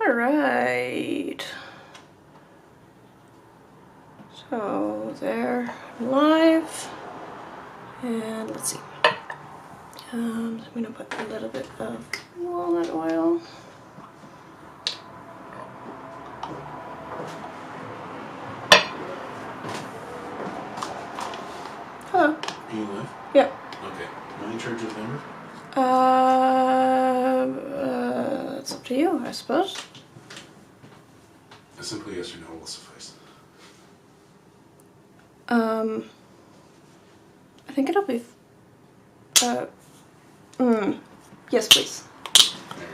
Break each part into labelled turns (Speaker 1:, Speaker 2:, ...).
Speaker 1: Alright. So they're live. And let's see. I'm gonna put a little bit of walnut oil. Hello.
Speaker 2: Are you live?
Speaker 1: Yeah.
Speaker 2: Okay. Am I in charge of the number?
Speaker 1: It's up to you, I suppose.
Speaker 2: A simple yes or no will suffice.
Speaker 1: I think it'll be. Yes, please.
Speaker 2: There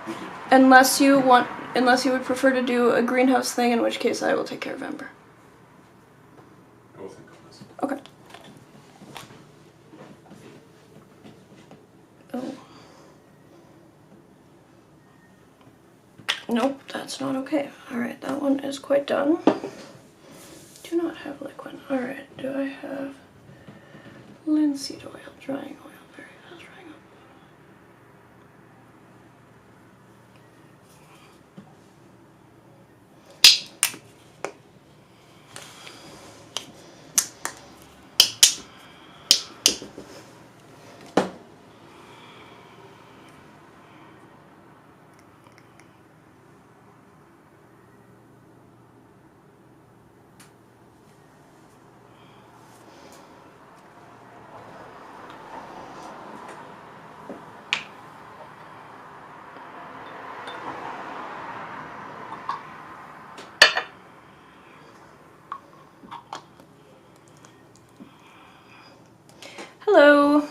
Speaker 2: we go.
Speaker 1: Unless you would prefer to do a greenhouse thing, in which case I will take care of Ember.
Speaker 2: I will think on this.
Speaker 1: Okay. Oh. Nope, that's not okay. Alright, that one is quite done. Do not have liquid. Alright, do I have linseed oil, drying oil? Very good, drying oil. Hello.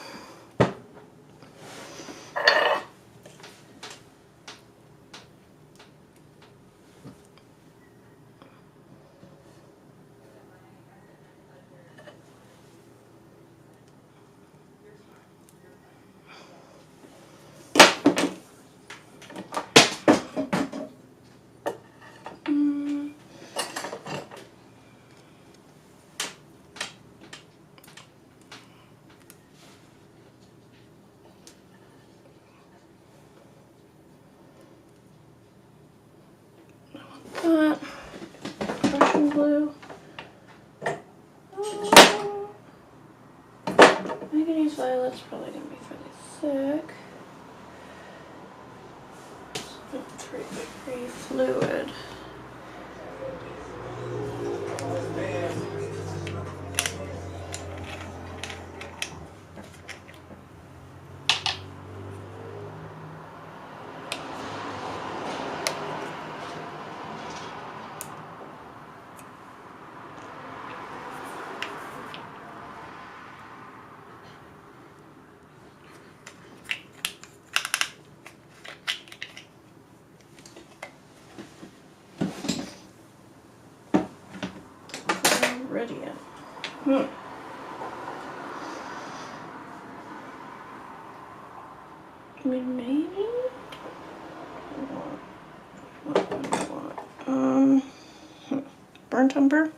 Speaker 1: That Russian blue. Manganese violet's probably gonna be fairly thick. It's pretty fluid. Ready yet? I mean, maybe? What? Burnt umber?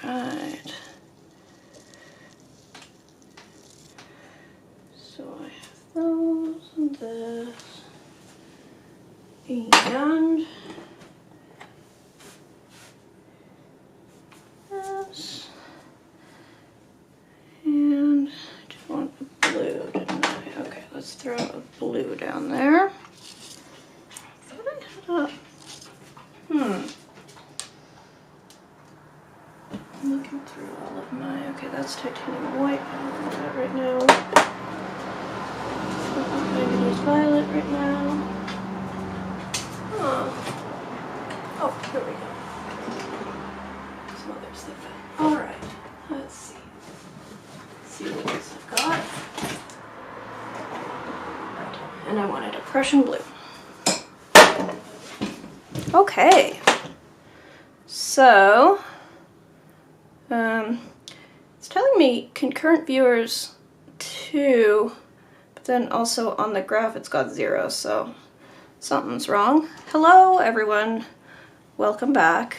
Speaker 1: Alright. So I have those and this. And this. And I did want a blue, didn't I? Okay, let's throw a blue down there. I thought I had a... I'm looking through all of my... Okay, that's titanium white. I don't want that right now. I'm going to use violet right now. Oh, here we go. Some other stuff. Alright, let's see. See what else I've got. and I wanted a Prussian blue. Okay, so it's telling me concurrent viewers 2, but then also on the graph it's got 0, so something's wrong. Hello everyone, welcome back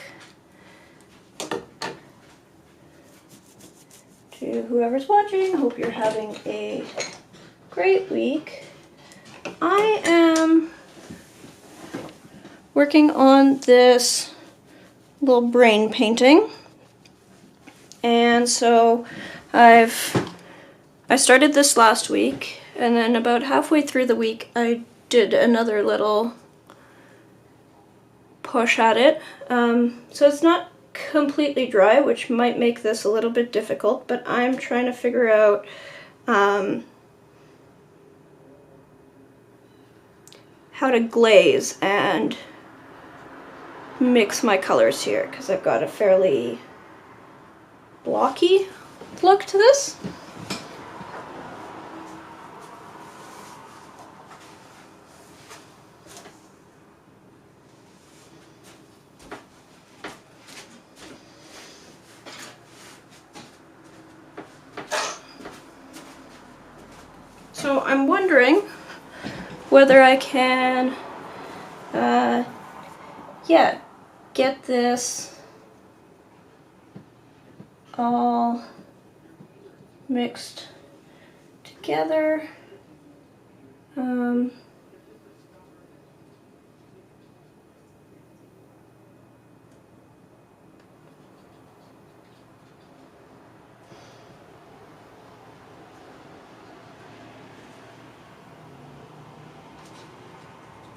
Speaker 1: to whoever's watching. Hope you're having a great week. I am working on this little brain painting, and so I started this last week, and then about halfway through the week I did another little push at it. So it's not completely dry, which might make this a little bit difficult, but I'm trying to figure out how to glaze and mix my colors here, because I've got a fairly blocky look to this. So I'm wondering whether I can, yeah, get this all mixed together.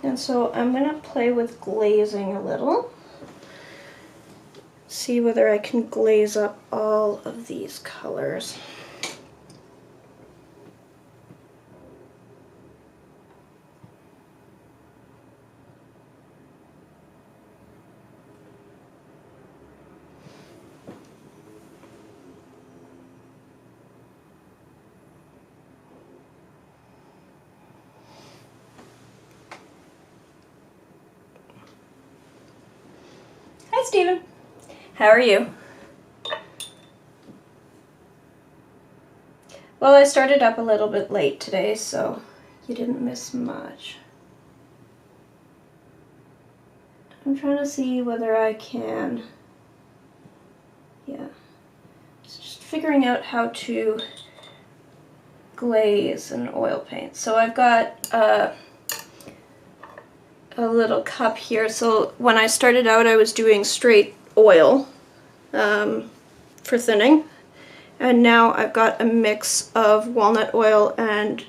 Speaker 1: And so I'm going to play with glazing a little, see whether I can glaze up all of these colors. Hi, Steven. How are you? Well, I started up a little bit late today, so you didn't miss much. I'm trying to see whether I can, yeah, it's just figuring out how to glaze an oil paint. So I've got a little cup here. So when I started out, I was doing straight oil for thinning, and now I've got a mix of walnut oil and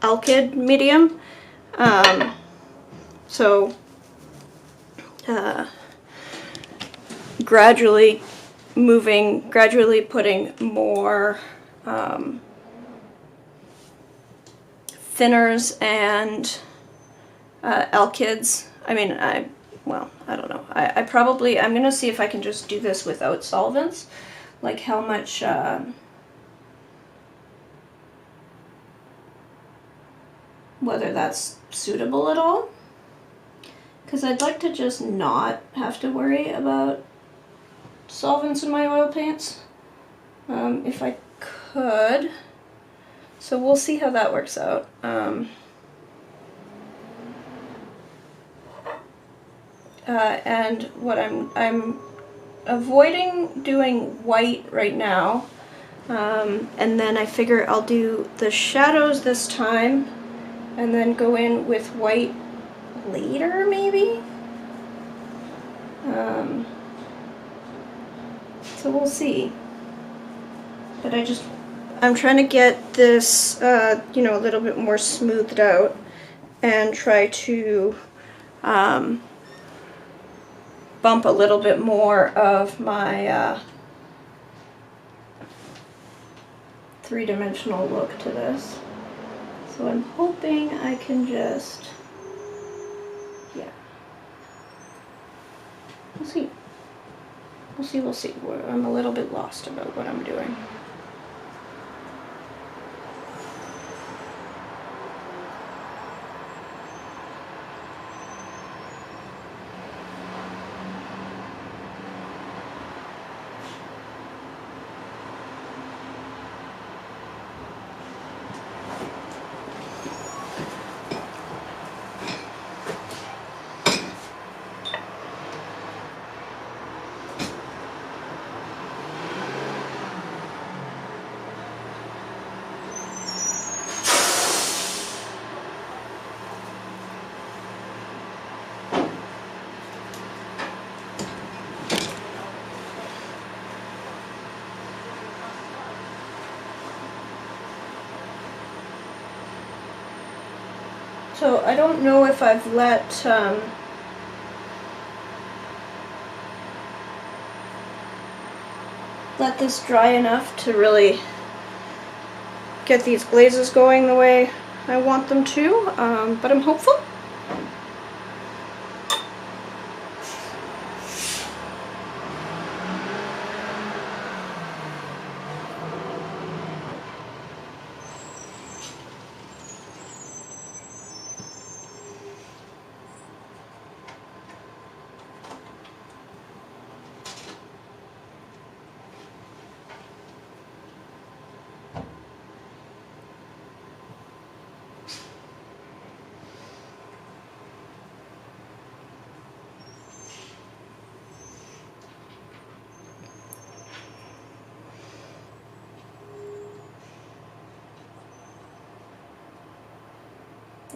Speaker 1: alkyd medium. Gradually putting more thinners and alkyds. I mean, I don't know. I'm gonna see if I can just do this without solvents, like how much whether that's suitable at all, because I'd like to just not have to worry about solvents in my oil paints, if I could. So we'll see how that works out. And what I'm avoiding doing white right now, and then I figure I'll do the shadows this time and then go in with white later, maybe. So we'll see. But I'm trying to get this, a little bit more smoothed out and try to bump a little bit more of my three-dimensional look to this. So I'm hoping I can just, yeah. We'll see. We'll see. I'm a little bit lost about what I'm doing. So I don't know if I've let this dry enough to really get these glazes going the way I want them to, but I'm hopeful.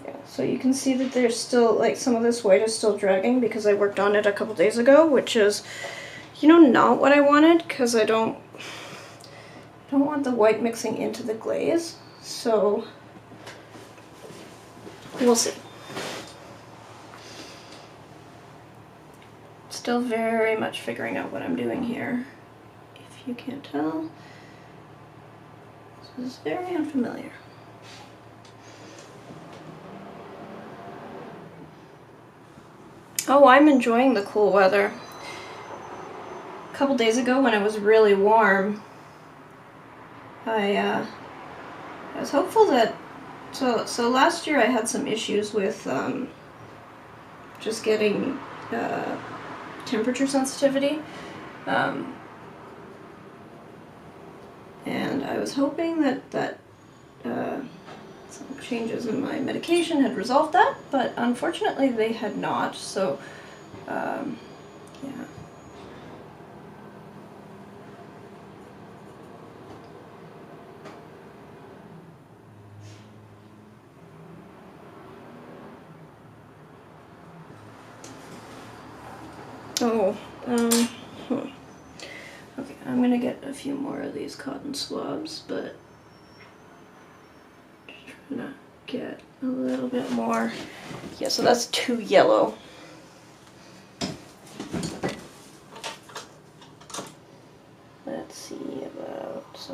Speaker 1: Yeah, so you can see that there's still, like, some of this white is still dragging because I worked on it a couple days ago, which is, you know, not what I wanted, because I don't want the white mixing into the glaze, so we'll see. Still very much figuring out what I'm doing here, if you can't tell. This is very unfamiliar. Oh, I'm enjoying the cool weather. A couple days ago when it was really warm, I was hopeful that, so last year I had some issues with just getting temperature sensitivity, and I was hoping that some changes in my medication had resolved that, but unfortunately they had not, so yeah. Oh, okay, I'm gonna get a few more of these cotton swabs, but just trying to get a little bit more. Yeah, so that's too yellow. Let's see about this.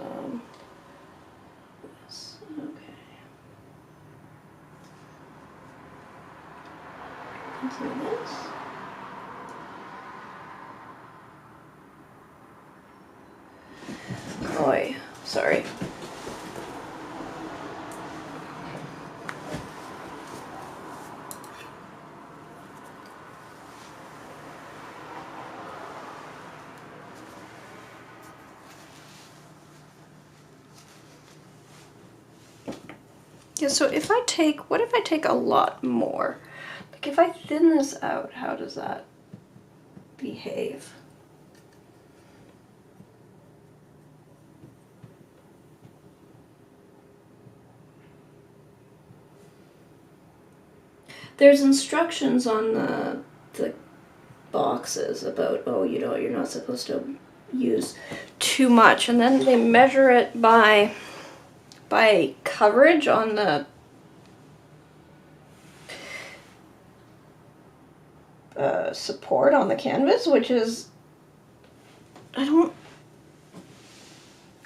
Speaker 1: Okay. Let's see this. Oi, sorry. Yeah, so if I take, what if I take a lot more? Like if I thin this out, how does that behave? There's instructions on the boxes about, oh, you know, you're not supposed to use too much, and then they measure it by coverage on the support on the canvas, which is,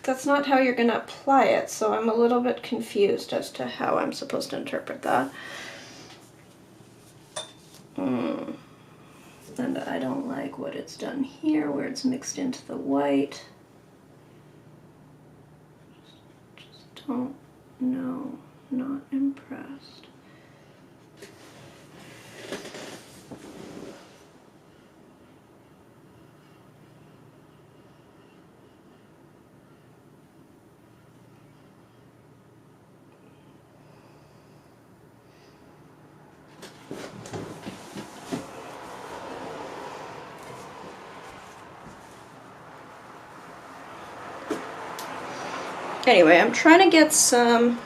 Speaker 1: that's not how you're going to apply it, so I'm a little bit confused as to how I'm supposed to interpret that. And I don't like what it's done here, where it's mixed into the white. Just don't know, not impressed. Anyway, I'm trying to get some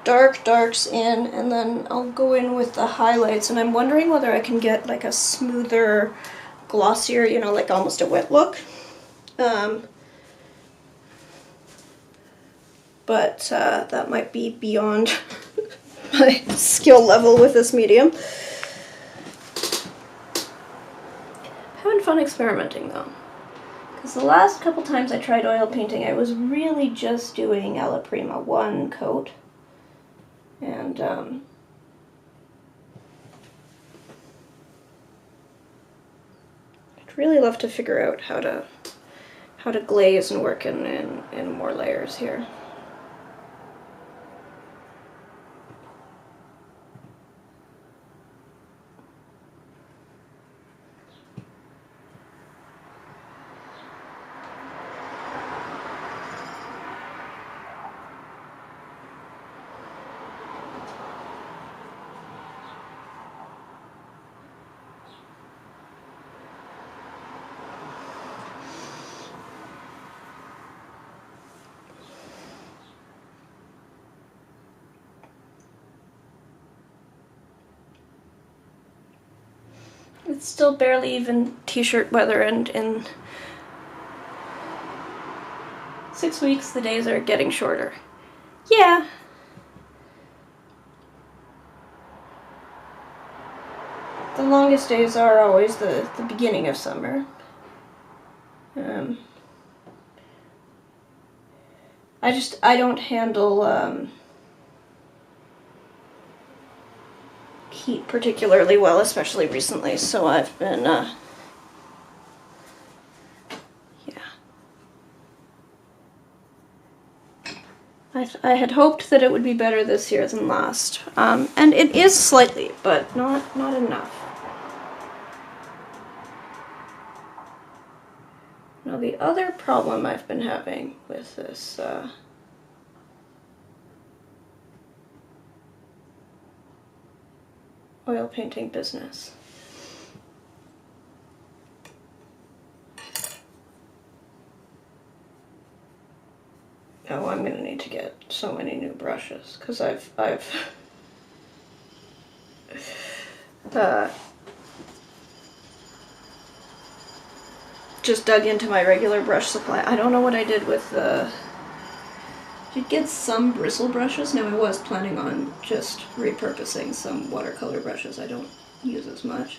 Speaker 1: darks in, and then I'll go in with the highlights, and I'm wondering whether I can get like a smoother, glossier, you know, like almost a wet look. But that might be beyond my skill level with this medium. Having fun experimenting though. Because the last couple times I tried oil painting, I was really just doing alla prima, one coat. And I'd really love to figure out how to glaze and work in more layers here. It's still barely even t-shirt weather, and in 6 weeks the days are getting shorter. Yeah. The longest days are always the beginning of summer. I don't handle heat particularly well, especially recently, so I've been, yeah. I had hoped that it would be better this year than last, and it is slightly, but not enough. Now the other problem I've been having with this, oil painting business. Oh, I'm gonna need to get so many new brushes, because I've just dug into my regular brush supply. I don't know what I did with the... Did get some bristle brushes. Now I was planning on just repurposing some watercolor brushes I don't use as much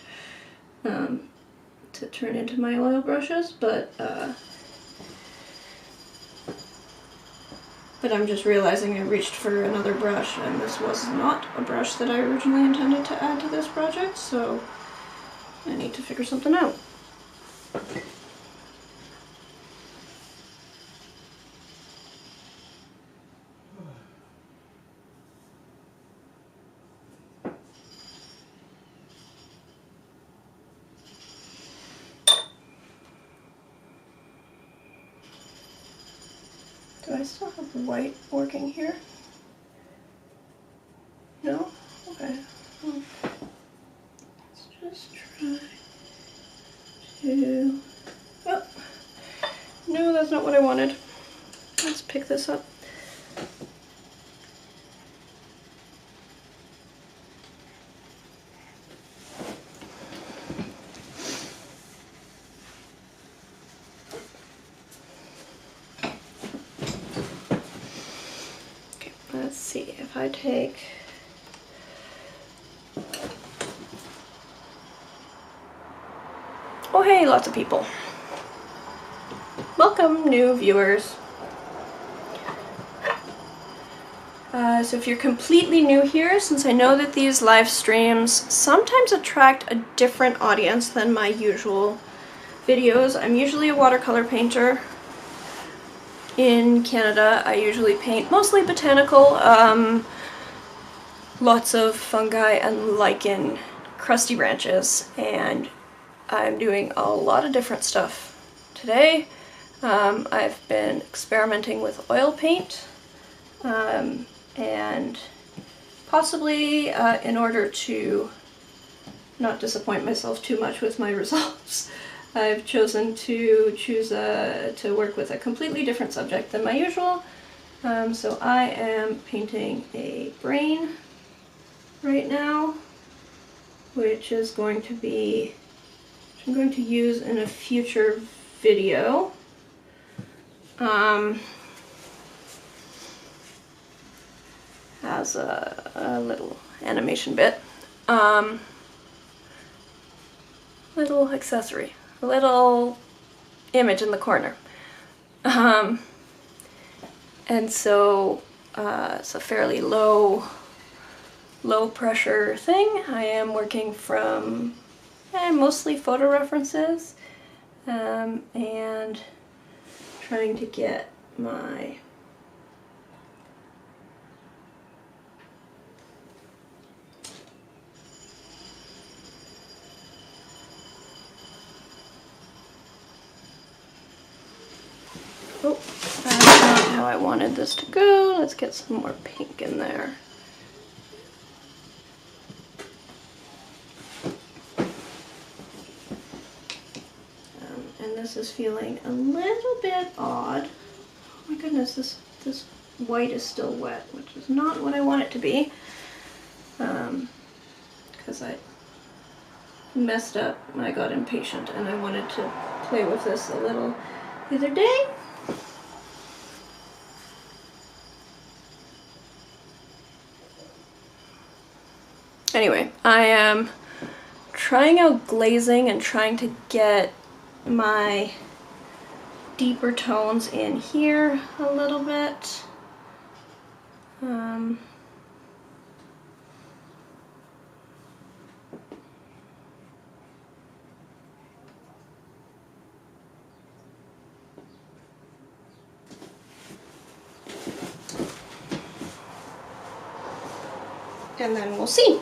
Speaker 1: to turn into my oil brushes, but I'm just realizing I reached for another brush, and this was not a brush that I originally intended to add to this project, so I need to figure something out. Do I still have white working here? No? Okay. Let's just try to... Oh! No, that's not what I wanted. Let's pick this up. Let's see, if I take... Oh hey, lots of people. Welcome, new viewers. So if you're completely new here, since I know that these live streams sometimes attract a different audience than my usual videos, I'm usually a watercolor painter. In Canada, I usually paint mostly botanical, lots of fungi and lichen, crusty branches, and I'm doing a lot of different stuff today. I've been experimenting with oil paint, and possibly in order to not disappoint myself too much with my results, I've chosen to to work with a completely different subject than my usual. So I am painting a brain right now, which is going to be, which I'm going to use in a future video. has a little animation bit. Little accessory, a little image in the corner. And so it's a fairly low pressure thing. I am working from mostly photo references and trying to get my that's not how I wanted this to go. Let's get some more pink in there. And this is feeling a little bit odd. Oh my goodness, this white is still wet, which is not what I want it to be. Because I messed up and I got impatient and I wanted to play with this a little the other day. Anyway, I am trying out glazing and trying to get my deeper tones in here a little bit. And then we'll see.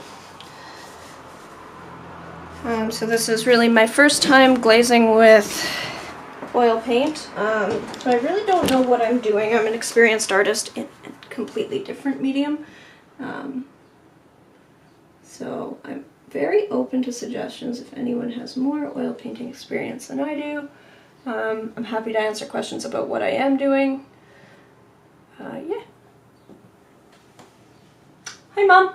Speaker 1: So this is really my first time glazing with oil paint. So I really don't know what I'm doing. I'm an experienced artist in a completely different medium. So I'm very open to suggestions if anyone has more oil painting experience than I do. I'm happy to answer questions about what I am doing. Yeah. Hi, Mom.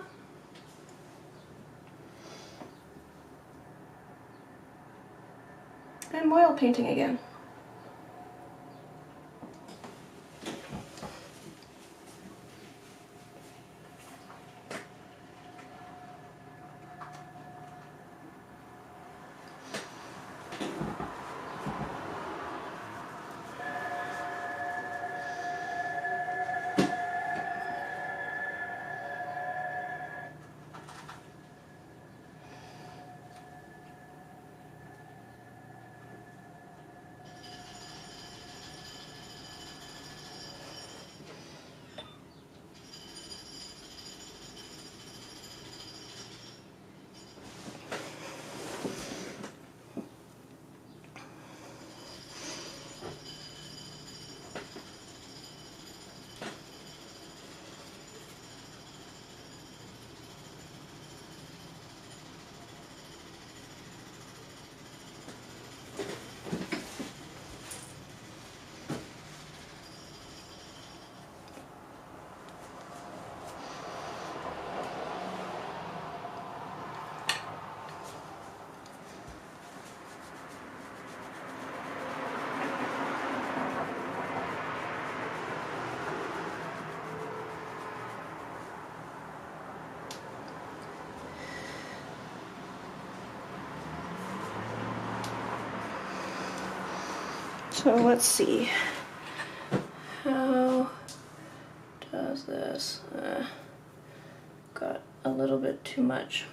Speaker 1: I'm oil painting again. So let's see. How does this? Got a little bit too much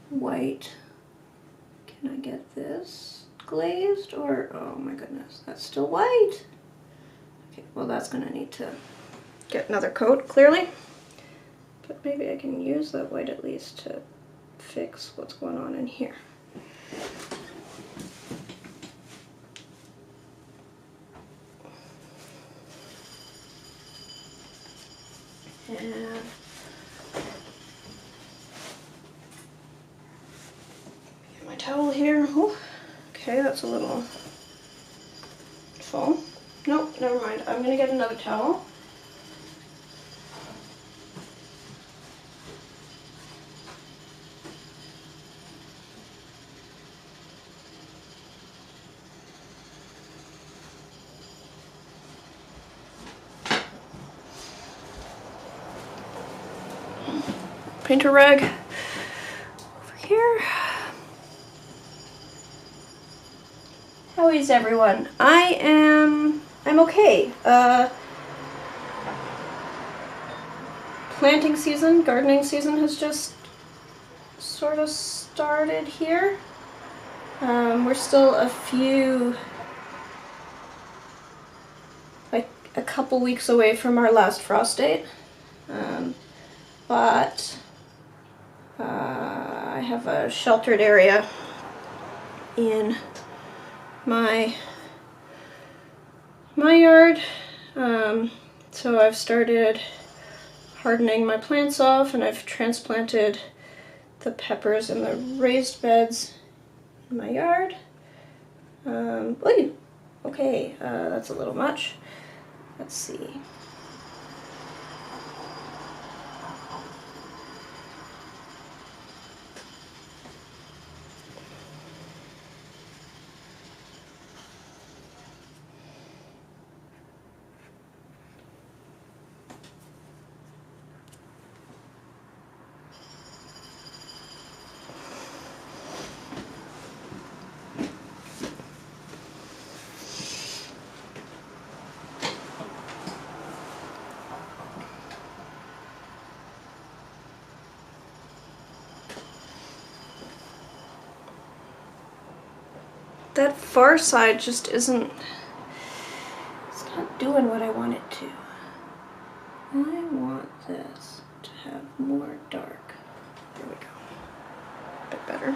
Speaker 1: white. Can I get this glazed or, oh my goodness, that's still white. Okay, well that's gonna need to get another coat, clearly. But maybe I can use that white at least to fix what's going on in here. And get my towel here. Ooh, okay, that's a little full. Nope, never mind. I'm gonna get another towel. painter rag over here. How is everyone? I'm okay. Planting season, gardening season has just sort of started here. We're still like a couple weeks away from our last frost date. But I have a sheltered area in my yard, so I've started hardening my plants off, and I've transplanted the peppers in the raised beds in my yard. Oy, okay, that's a little much. Let's see. That far side just isn't, it's not doing what I want it to. I want this to have more dark. There we go. A bit better.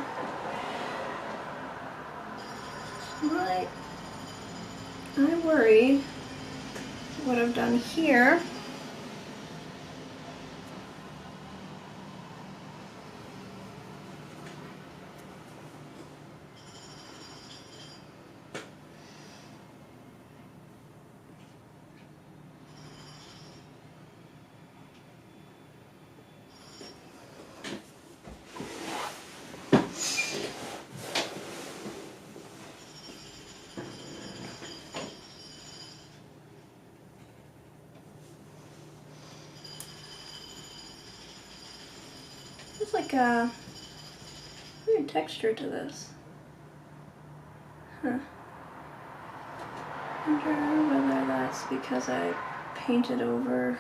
Speaker 1: I worry what I've done here. There's like a weird texture to this. Huh. I wonder whether that's because I painted over,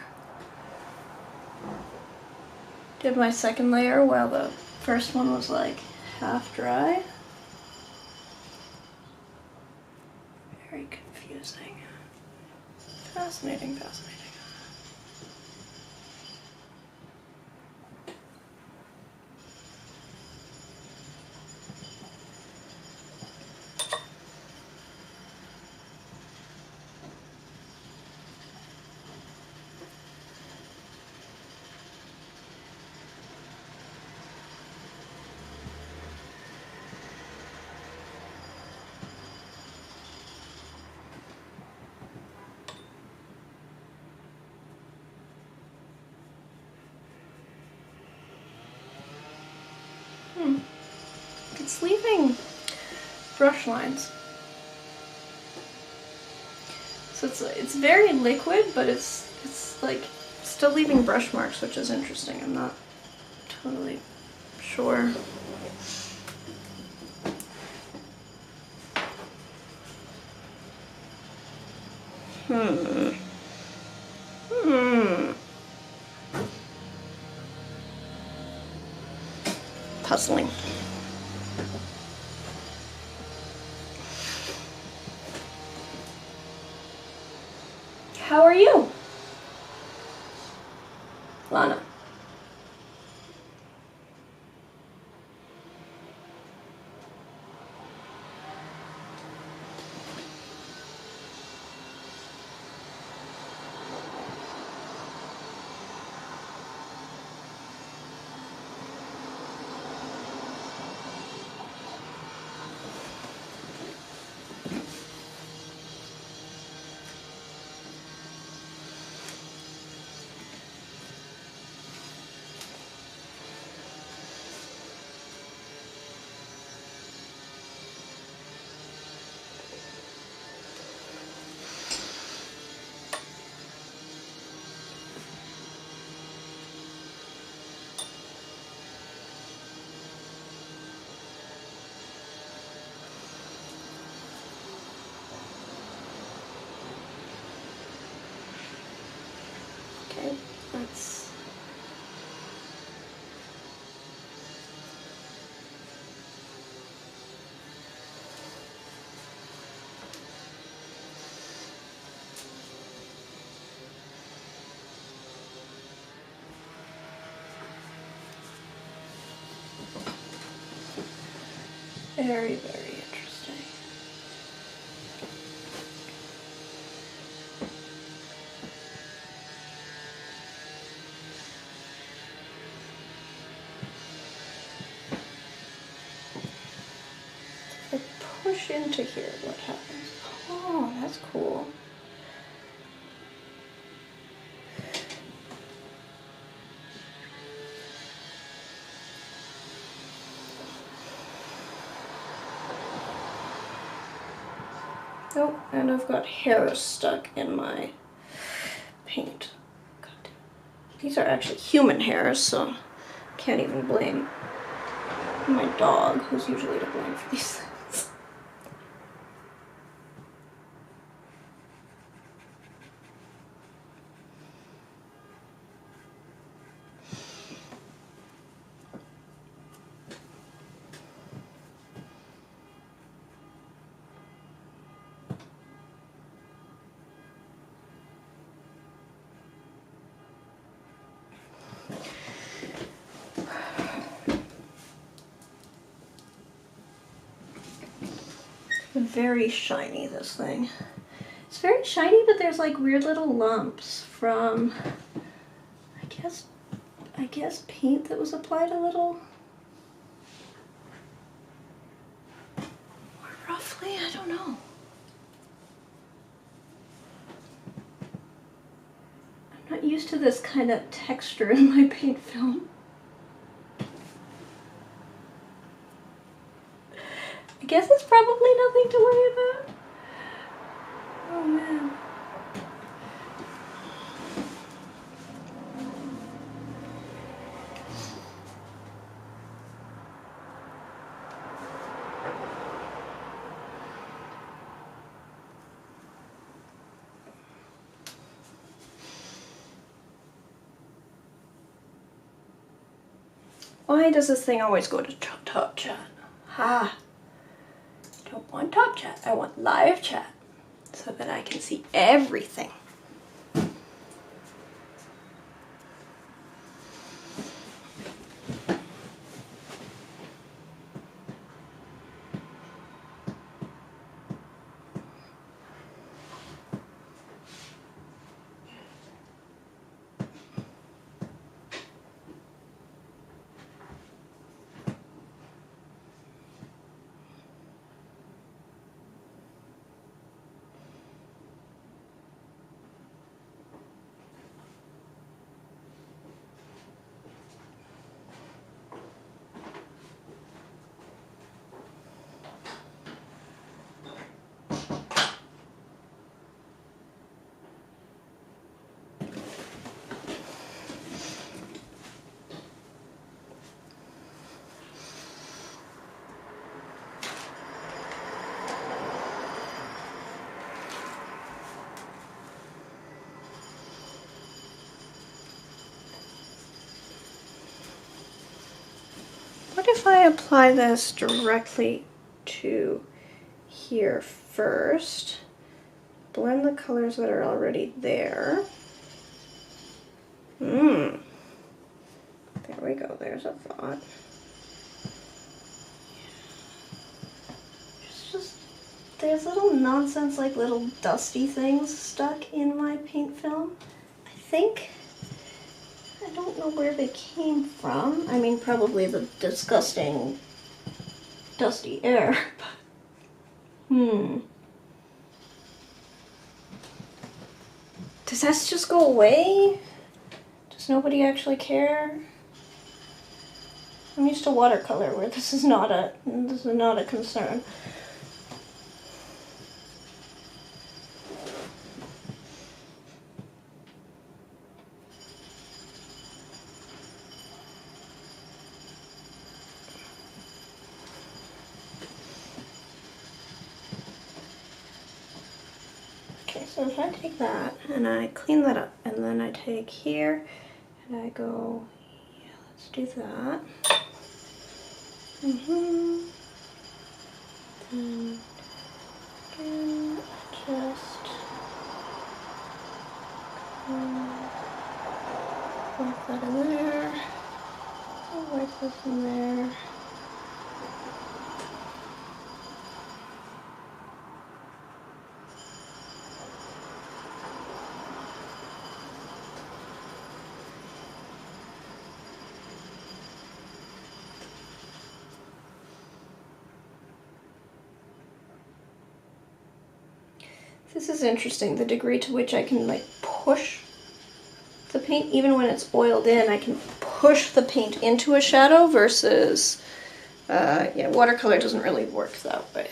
Speaker 1: did my second layer while the first one was like half dry. Very confusing. Fascinating, fascinating. It's leaving brush lines. So it's very liquid, but it's like still leaving brush marks, which is interesting. I'm not totally sure. Puzzling. How are you, Lana? Okay, let's... Very, very interesting. If I push into here, what happens? Oh, that's cool. Oh, and I've got hairs stuck in my paint. God damn. These are actually human hairs, so can't even blame my dog, who's usually to blame for these things. Very shiny, this thing. It's very shiny, but there's like weird little lumps from, I guess paint that was applied a little more roughly, I don't know. I'm not used to this kind of texture in my paint film. I guess it's probably nothing to worry about. Oh man. Why does this thing always go to top chat? Ha! I don't want top chat, I want live chat so that I can see everything. What if I apply this directly to here first? Blend the colors that are already there. There we go, there's a thought. There's little nonsense, like little dusty things stuck in my paint film. I don't know where they came from. I mean, probably the disgusting, dusty air, but, Does that just go away? Does nobody actually care? I'm used to watercolor where this is not a concern. Okay, So if I take that and I clean that up, and then I take here and I go, yeah, let's do that. Then again, just wipe that in there. I'll wipe this in there. This is interesting, the degree to which I can like push the paint, even when it's oiled in, I can push the paint into a shadow versus, yeah, watercolor doesn't really work that way.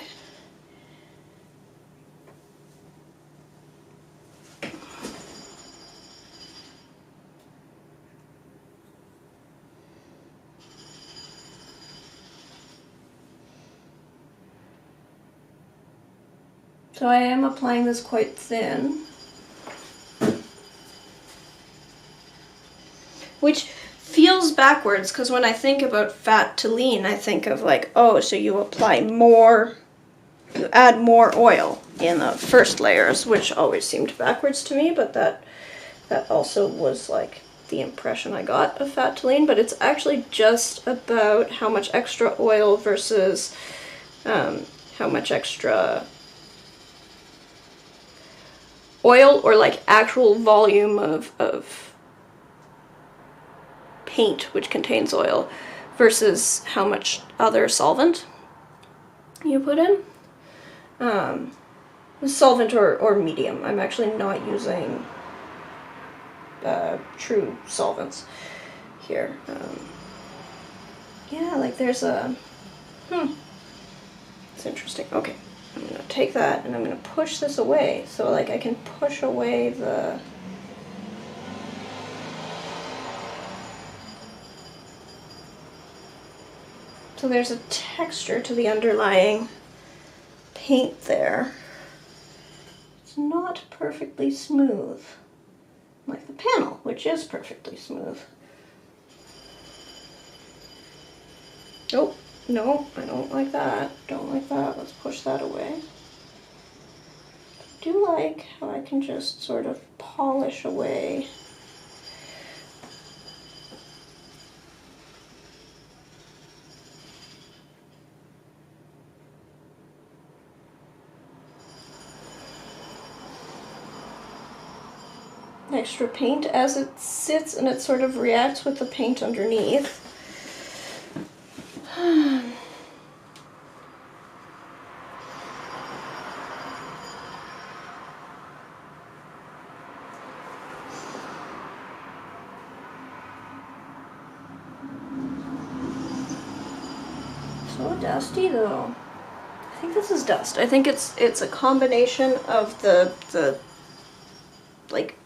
Speaker 1: So I am applying this quite thin, which feels backwards because when I think about fat to lean, I think of like, oh, so you apply more, you add more oil in the first layers, which always seemed backwards to me, but that also was like the impression I got of fat to lean, but it's actually just about how much extra oil versus how much extra oil or like actual volume of paint which contains oil versus how much other solvent you put in. Solvent or medium. I'm actually not using true solvents here. Yeah, like there's a, it's interesting. Okay, I'm gonna take that and I'm gonna push this away so like I can push away the, so there's a texture to the underlying paint there. It's not perfectly smooth, like the panel, which is perfectly smooth. Oh, no, I don't like that. Don't like that. Let's push that away. I do like how I can just sort of polish away. Extra paint as it sits and it sort of reacts with the paint underneath. So dusty though. I think this is dust. I think it's a combination of the like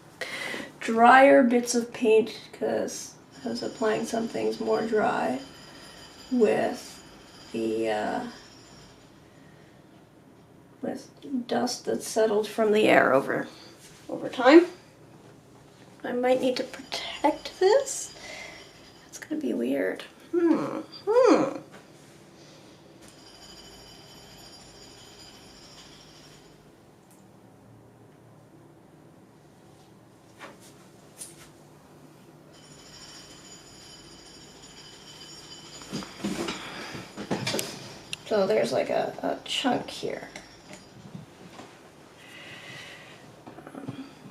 Speaker 1: drier bits of paint because I was applying some things more dry with the with dust that's settled from the air over time. I might need to protect this. That's gonna be weird. So there's like a chunk here.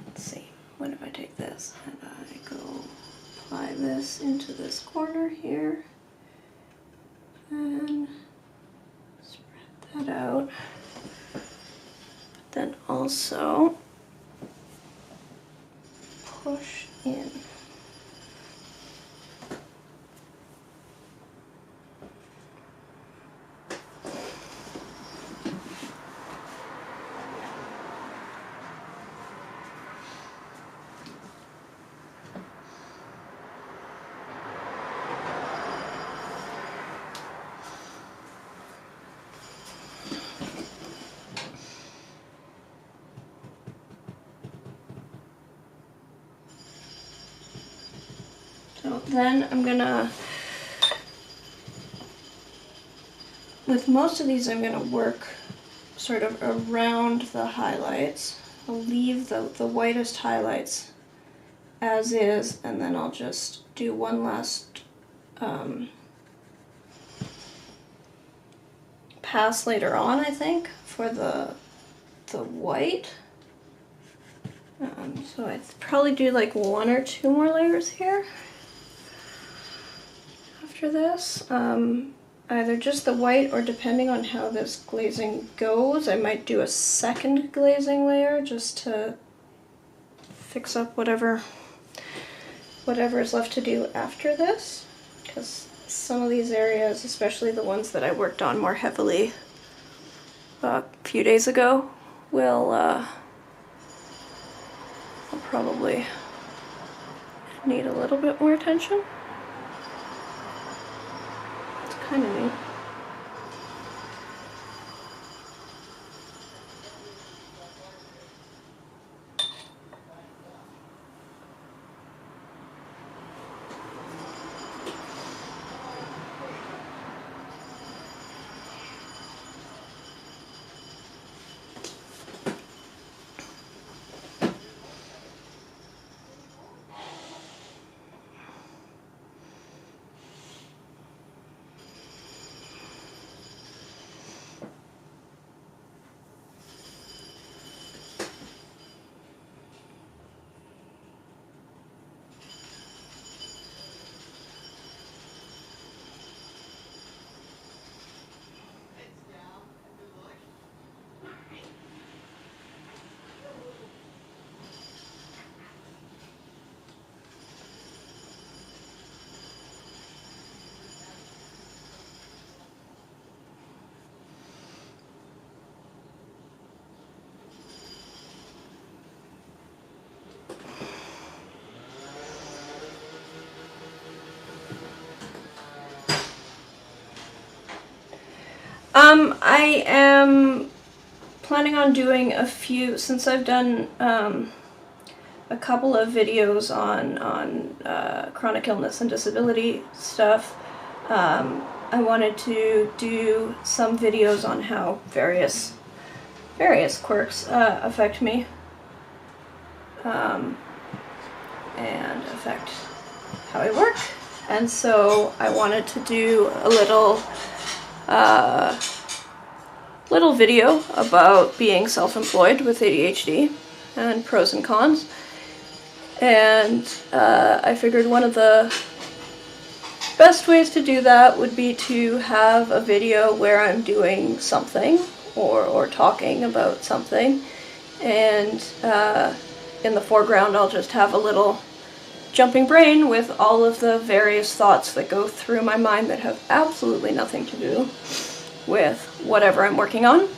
Speaker 1: Let's see, what if I take this and I go apply this into this corner here and spread that out. Then also push in. So then I'm gonna, with most of these I'm gonna work sort of around the highlights. I'll leave the whitest highlights as is, and then I'll just do one last pass later on, I think, for the white. So I'd probably do like 1 or 2 more layers here after this. Either just the white, or depending on how this glazing goes, I might do a second glazing layer just to fix up whatever is left to do after this, because some of these areas, especially the ones that I worked on more heavily a few days ago, will probably need a little bit more attention. It's kind of neat. I am planning on doing a few, since I've done a couple of videos on chronic illness and disability stuff. I wanted to do some videos on how various quirks affect me and affect how I work. And so I wanted to do a little video about being self-employed with ADHD and pros and cons. And I figured one of the best ways to do that would be to have a video where I'm doing something or talking about something, and in the foreground I'll just have a little jumping brain with all of the various thoughts that go through my mind that have absolutely nothing to do with whatever I'm working on.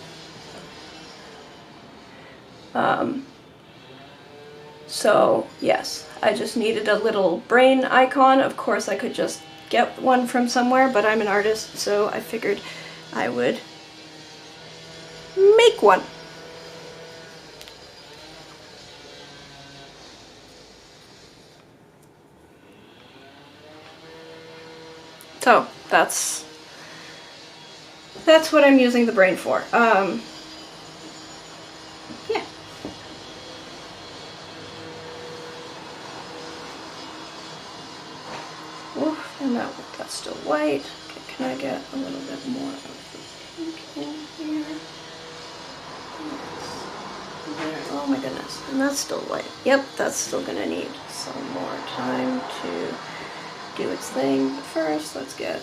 Speaker 1: So yes, I just needed a little brain icon. Of course I could just get one from somewhere, but I'm an artist, so I figured I would make one. So that's what I'm using the brain for. Yeah. Oof, and that's still white. Okay, can I get a little bit more of the pink in here? There. Oh my goodness. And that's still white. Yep, that's still gonna need some more time to do its thing. But first, let's get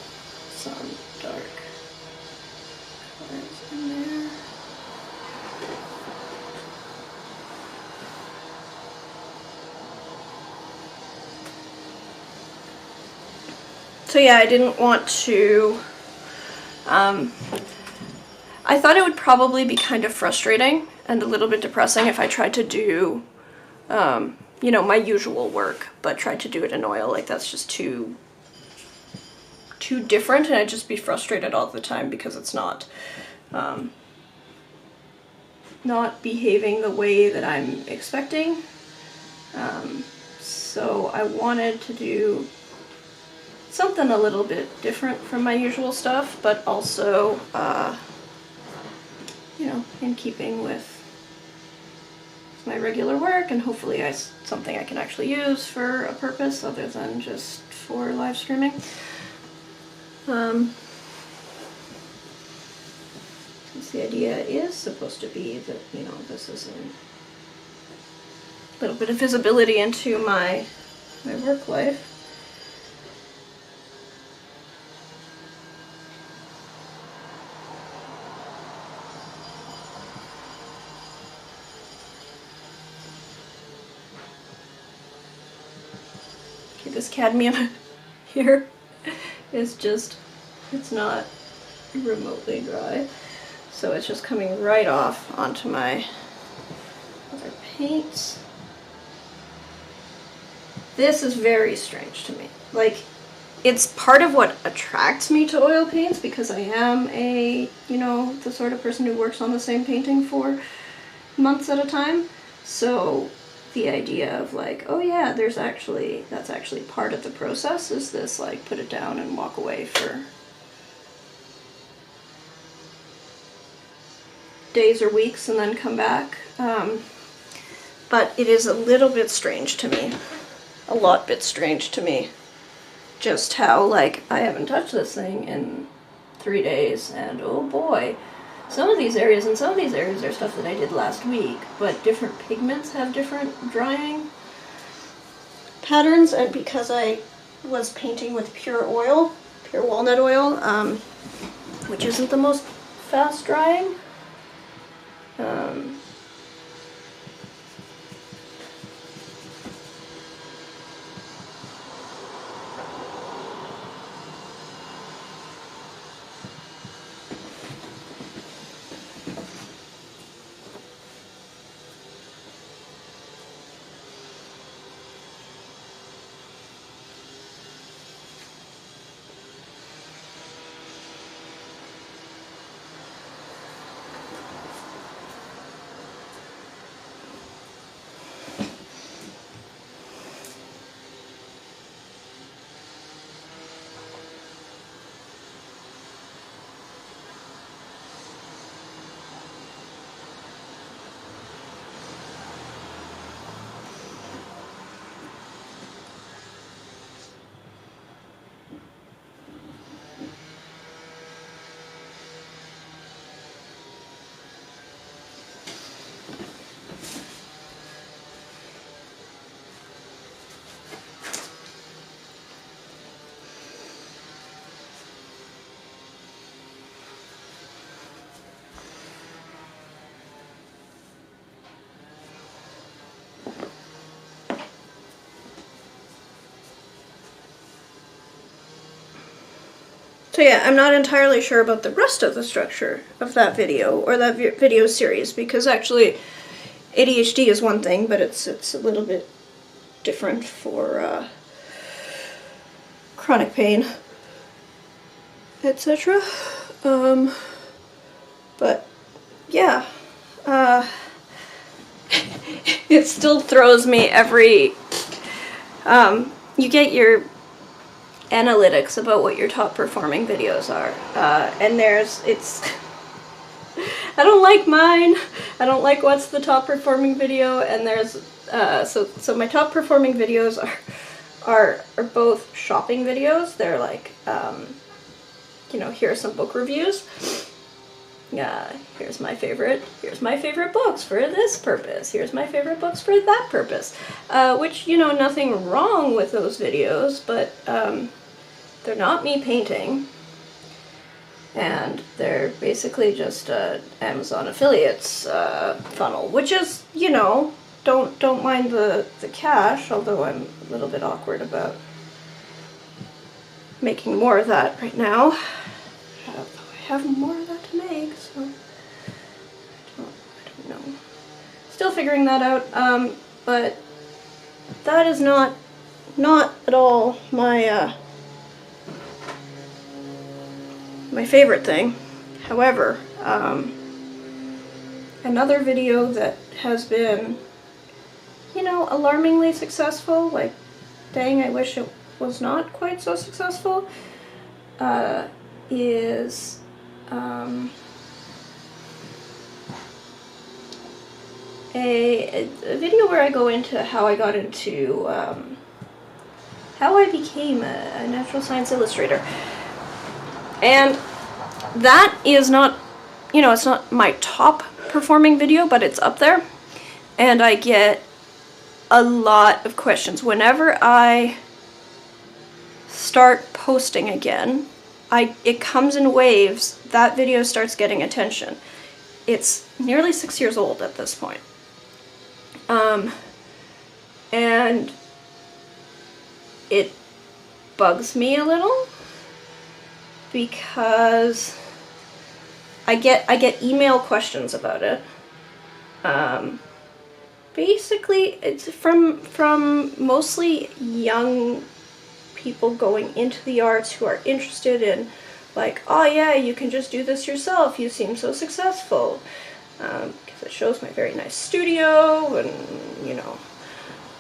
Speaker 1: some dark colors in there. So yeah, I didn't want to, I thought it would probably be kind of frustrating and a little bit depressing if I tried to do, you know, my usual work, but tried to do it in oil. Like, that's just too different, and I'd just be frustrated all the time because it's not behaving the way that I'm expecting. So I wanted to do something a little bit different from my usual stuff, but also, you know, in keeping with my regular work, and hopefully something I can actually use for a purpose other than just for live streaming. Since the idea is supposed to be that, you know, this is a little bit of visibility into my work life. This cadmium here is just, it's not remotely dry, so it's just coming right off onto my other paints. This is very strange to me. Like, it's part of what attracts me to oil paints, because I am a, you know, the sort of person who works on the same painting for months at a time. So the idea of like, oh yeah, that's actually part of the process, is this like put it down and walk away for days or weeks and then come back. But it is a little bit strange to me, a lot bit strange to me, just how like I haven't touched this thing in 3 days, and oh boy, some of these areas are stuff that I did last week, but different pigments have different drying patterns, and because I was painting with pure walnut oil, which isn't the most fast drying, so yeah, I'm not entirely sure about the rest of the structure of that video, or that video series, because actually ADHD is one thing, but it's a little bit different for chronic pain, etc. But yeah, it still throws me every, you get your analytics about what your top performing videos are, and I don't like mine. I don't like what's the top performing video, and there's so my top performing videos are both shopping videos. They're like, you know, here are some book reviews. Here's my favorite books for this purpose. Here's my favorite books for that purpose. Which, you know, nothing wrong with those videos, but they're not me painting. And they're basically just Amazon affiliates funnel, which is, you know, don't mind the cash, although I'm a little bit awkward about making more of that right now. I have more of that to make, so I don't know. Still figuring that out, but that is not at all my my favorite thing. However, another video that has been, you know, alarmingly successful, like, dang, I wish it was not quite so successful is a video where I go into how I got into how I became a natural science illustrator. And that is not, you know, it's not my top performing video, but it's up there. And I get a lot of questions. Whenever I start posting again, it comes in waves. That video starts getting attention. It's nearly 6 years old at this point. And it bugs me a little because I get email questions about it. Basically, it's from mostly young people going into the arts who are interested in, like, oh yeah, you can just do this yourself, you seem so successful. Because it shows my very nice studio and, you know,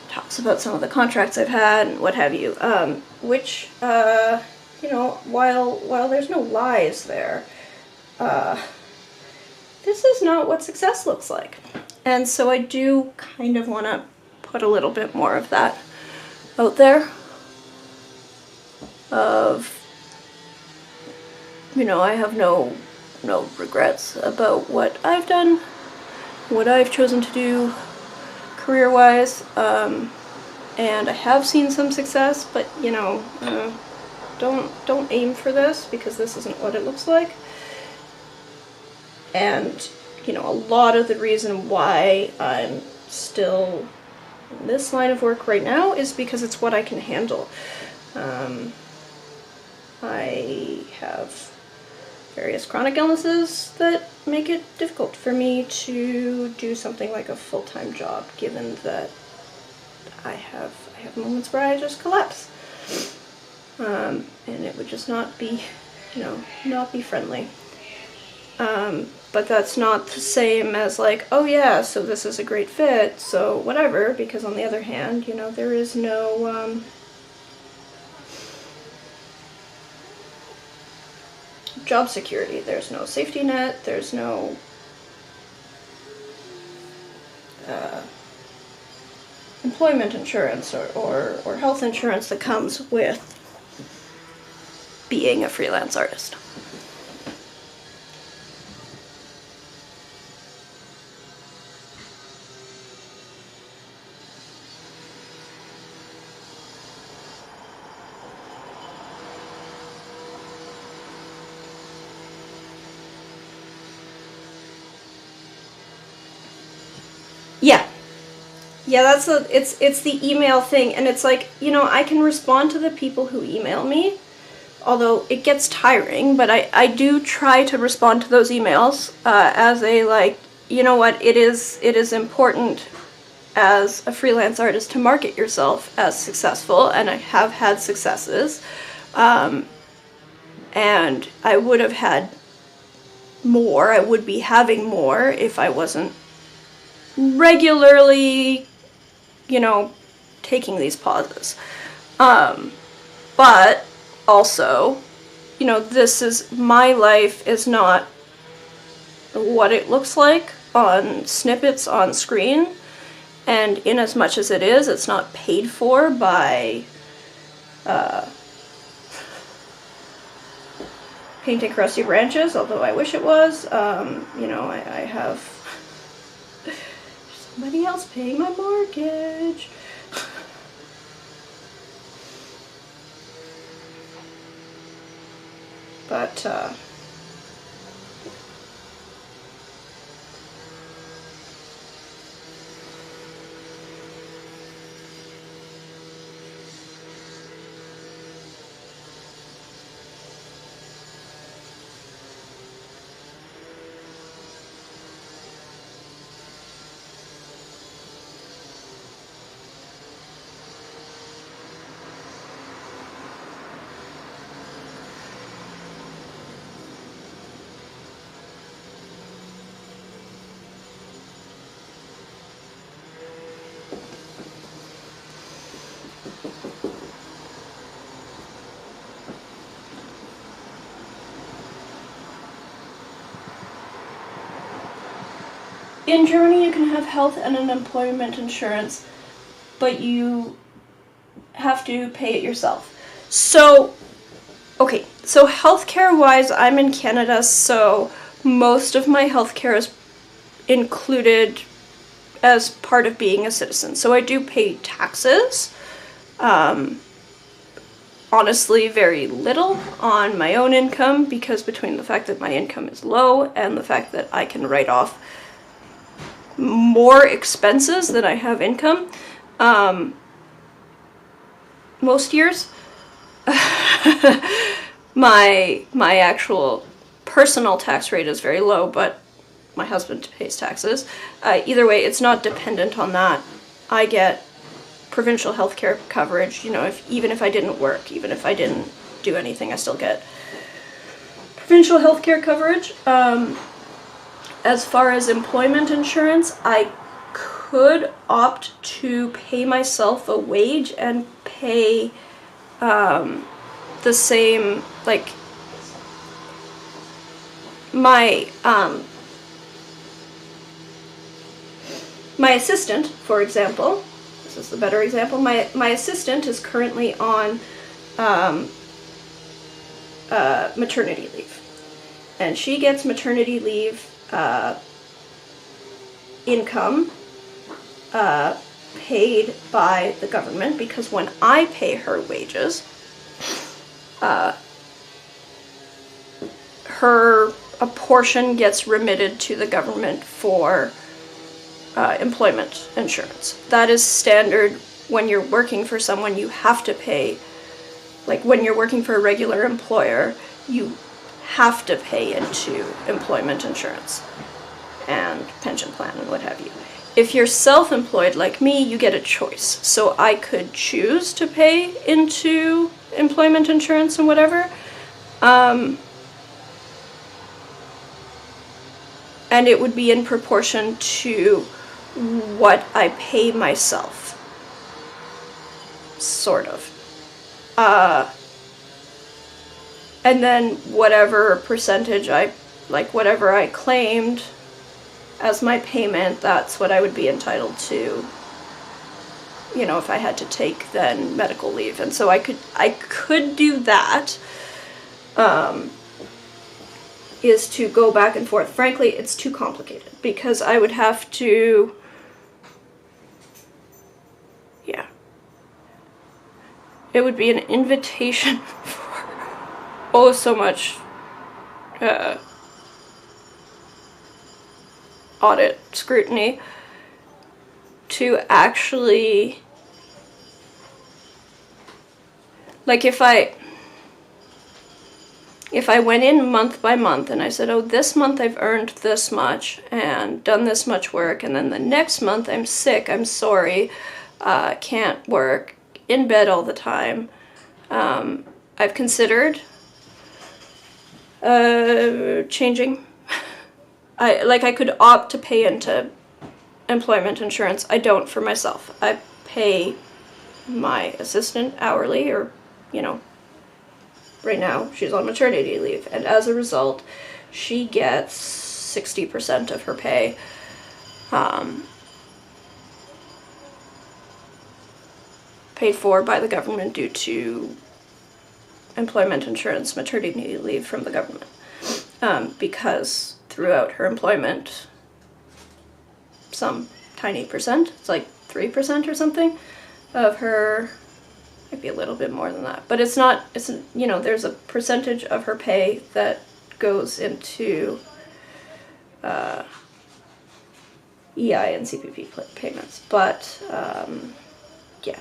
Speaker 1: talks about some of the contracts I've had and what have you. Which, you know, while there's no lies there, this is not what success looks like. And so I do kind of want to put a little bit more of that out there. Of, you know, I have no regrets about what I've done, what I've chosen to do career-wise, and I have seen some success, but, you know, don't aim for this, because this isn't what it looks like. And, you know, a lot of the reason why I'm still in this line of work right now is because it's what I can handle. I have various chronic illnesses that make it difficult for me to do something like a full-time job, given that I have moments where I just collapse. And it would just not be, you know, not be friendly. But that's not the same as like, oh yeah, so this is a great fit, so whatever, because on the other hand, you know, there is no, job security. There's no safety net, there's no employment insurance or health insurance that comes with being a freelance artist. Yeah, that's it's the email thing, and it's like, you know, I can respond to the people who email me, although it gets tiring, but I do try to respond to those emails as a, like, you know what, it is important as a freelance artist to market yourself as successful, and I have had successes, and I would have had more, I would be having more if I wasn't regularly, you know, taking these pauses. But also, you know, this is, my life is not what it looks like on snippets on screen, and in as much as it is, it's not paid for by painting crusty branches, although I wish it was. You know, I have somebody else paying my mortgage. But, in Germany you can have health and unemployment insurance, but you have to pay it yourself. So, okay, so healthcare wise, I'm in Canada, so most of my healthcare is included as part of being a citizen. So I do pay taxes. Honestly, very little on my own income, because between the fact that my income is low and the fact that I can write off more expenses than I have income, most years, my actual personal tax rate is very low, but my husband pays taxes. Either way, it's not dependent on that. I get provincial healthcare coverage, you know, even if I didn't work, even if I didn't do anything, I still get provincial healthcare coverage. As far as employment insurance, I could opt to pay myself a wage and pay the same, like, my assistant, for example. This is the better example. My assistant is currently on maternity leave, and she gets maternity leave income paid by the government, because when I pay her wages, a portion gets remitted to the government for employment insurance. That is standard. When you're working for someone, you have to pay, like when you're working for a regular employer, you have to pay into employment insurance and pension plan and what have you. If you're self-employed like me, you get a choice. So I could choose to pay into employment insurance and whatever. And it would be in proportion to what I pay myself, sort of. And then whatever percentage whatever I claimed as my payment, that's what I would be entitled to, you know, if I had to take then medical leave. And so I could do that, is to go back and forth. Frankly, it's too complicated, because I would have to, yeah. It would be an invitation for oh so much audit scrutiny to actually, like, if I went in month by month and I said, oh, this month I've earned this much and done this much work, and then the next month I'm sick, I'm sorry, can't work, in bed all the time, I've considered changing. I could opt to pay into employment insurance. I don't for myself. I pay my assistant hourly, or, you know, right now she's on maternity leave, and as a result she gets 60% of her pay paid for by the government due to employment insurance, maternity leave from the government, because throughout her employment, some tiny percent, it's like 3% or something of her, might be a little bit more than that, but it's you know, there's a percentage of her pay that goes into EI and CPP payments. But yeah,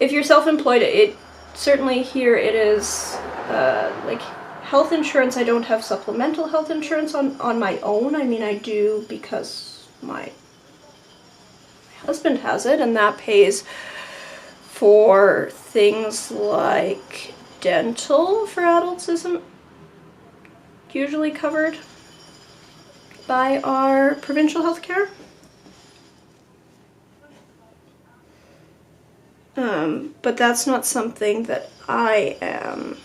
Speaker 1: if you're self-employed, it certainly here it is, like health insurance, I don't have supplemental health insurance on my own. I mean, I do because my husband has it, and that pays for things like dental for adults isn't usually covered by our provincial health care. But that's not something that I am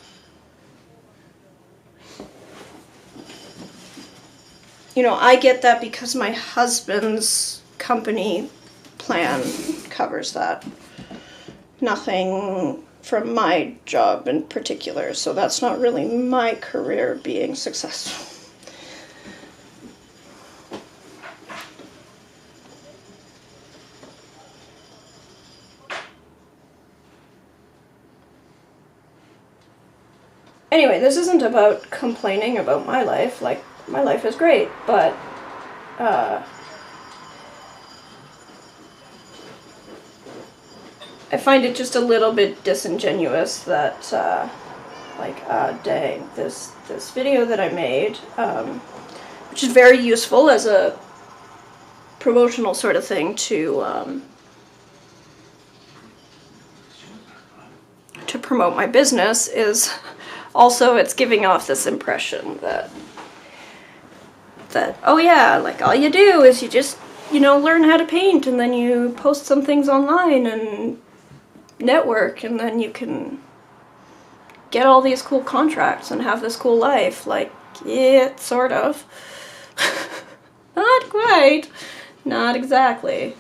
Speaker 1: you know, I get that because my husband's company plan covers that. Nothing from my job in particular, so that's not really my career being successful. Anyway, this isn't about complaining about my life. Like, my life is great, but I find it just a little bit disingenuous that, dang, this video that I made, which is very useful as a promotional sort of thing to promote my business, is also, it's giving off this impression that oh yeah, like all you do is you just, you know, learn how to paint and then you post some things online and network and then you can get all these cool contracts and have this cool life. Like, yeah, sort of. Not quite. Not exactly.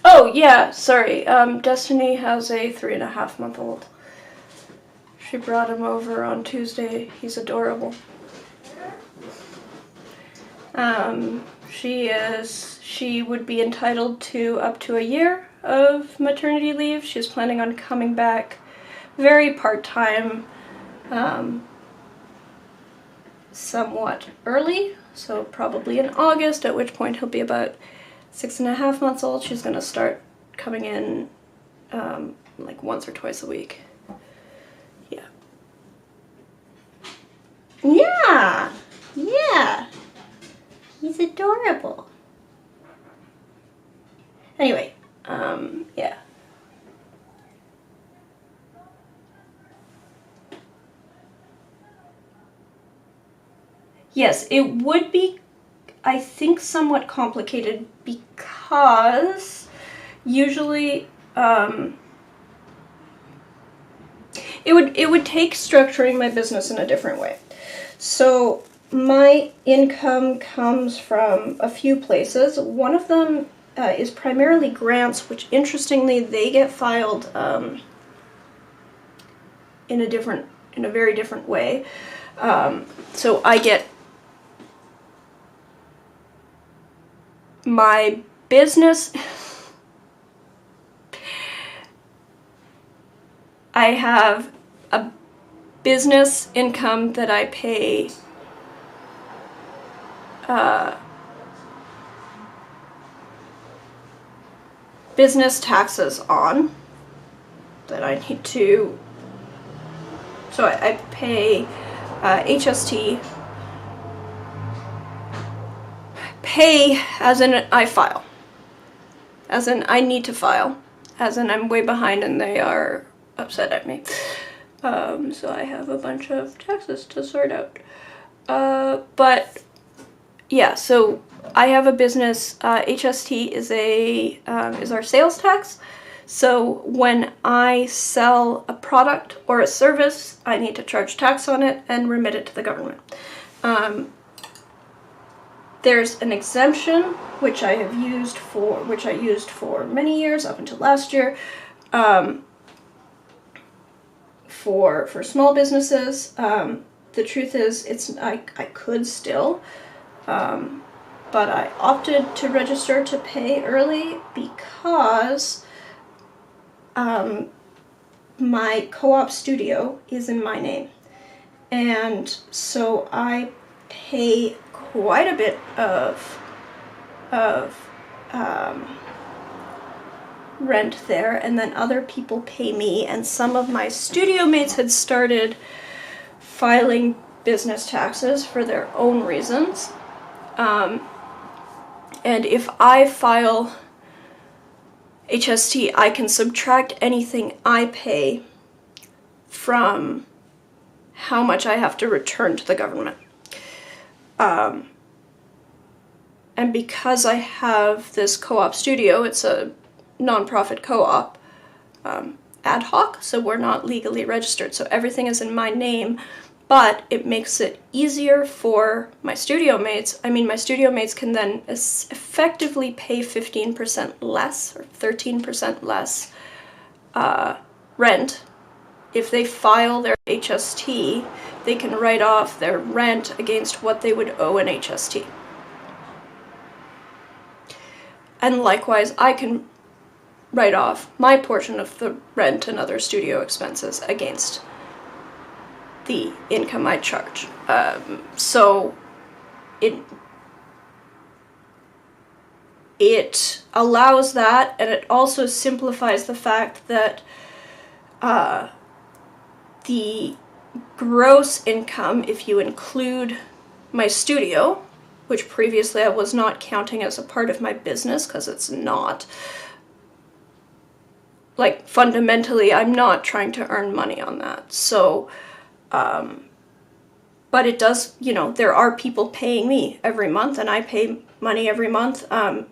Speaker 1: Oh, yeah, sorry. Destiny has a 3.5-month-old. She brought him over on Tuesday. He's adorable. She would be entitled to up to a year of maternity leave. She's planning on coming back very part-time, somewhat early, so probably in August, at which point he'll be about 6.5 months old. She's gonna start coming in like once or twice a week. Yeah. Yeah! Yeah! He's adorable. Anyway, yeah. Yes, it would be, I think, somewhat complicated because usually it would take structuring my business in a different way. So my income comes from a few places. One of them is primarily grants, which interestingly they get filed in a very different way. So I get my business. I have a business income that I pay business taxes on, that I need to, so I pay HST, pay as in I file, as in I need to file, as in I'm way behind and they are upset at me. So I have a bunch of taxes to sort out. But yeah, so I have a business. HST is our sales tax. So when I sell a product or a service, I need to charge tax on it and remit it to the government. There's an exemption which I used for many years up until last year. For small businesses, the truth is I could still, but I opted to register to pay early because my co-op studio is in my name, and so I pay quite a bit of rent there, and then other people pay me, and some of my studio mates had started filing business taxes for their own reasons. And if I file HST, I can subtract anything I pay from how much I have to return to the government. And because I have this co-op studio, it's a non-profit co-op, ad hoc, so we're not legally registered, so everything is in my name, but it makes it easier for my studio mates. I mean, my studio mates can then effectively pay 15% less or 13% less rent. If they file their HST, they can write off their rent against what they would owe in HST. And likewise, I can write off my portion of the rent and other studio expenses against the income I charge. So it allows that, and it also simplifies the fact that the gross income, if you include my studio, which previously I was not counting as a part of my business because it's not, like, fundamentally I'm not trying to earn money on that. So but it does, you know, there are people paying me every month, and I pay money every month. And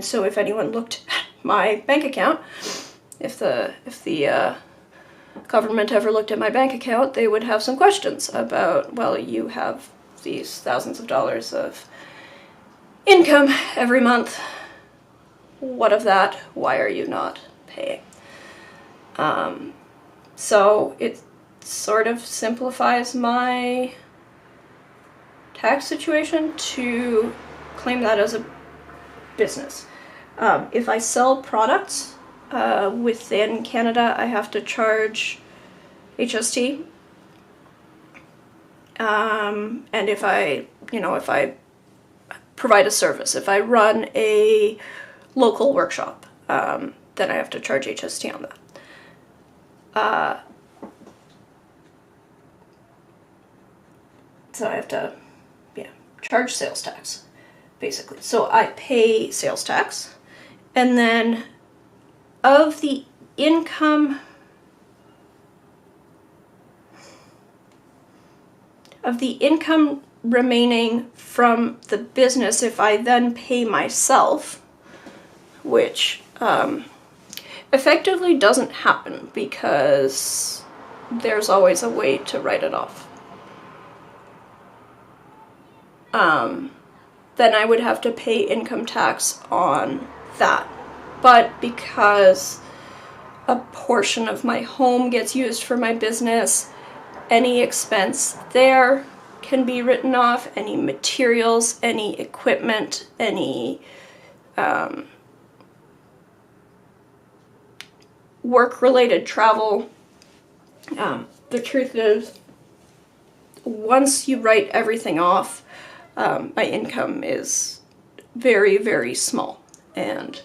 Speaker 1: so if anyone looked at my bank account, if the government ever looked at my bank account, they would have some questions about, well, you have these thousands of dollars of income every month. What of that? Why are you not paying? So it sort of simplifies my tax situation to claim that as a business. If I sell products within Canada, I have to charge HST. And if I provide a service, if I run a local workshop, then I have to charge HST on that. So I have to, charge sales tax, basically. So I pay sales tax, and then of the income remaining from the business, if I then pay myself, which effectively doesn't happen because there's always a way to write it off. Then I would have to pay income tax on that. But because a portion of my home gets used for my business, any expense there can be written off, any materials, any equipment, any work-related travel. The truth is, once you write everything off, my income is very, very small, and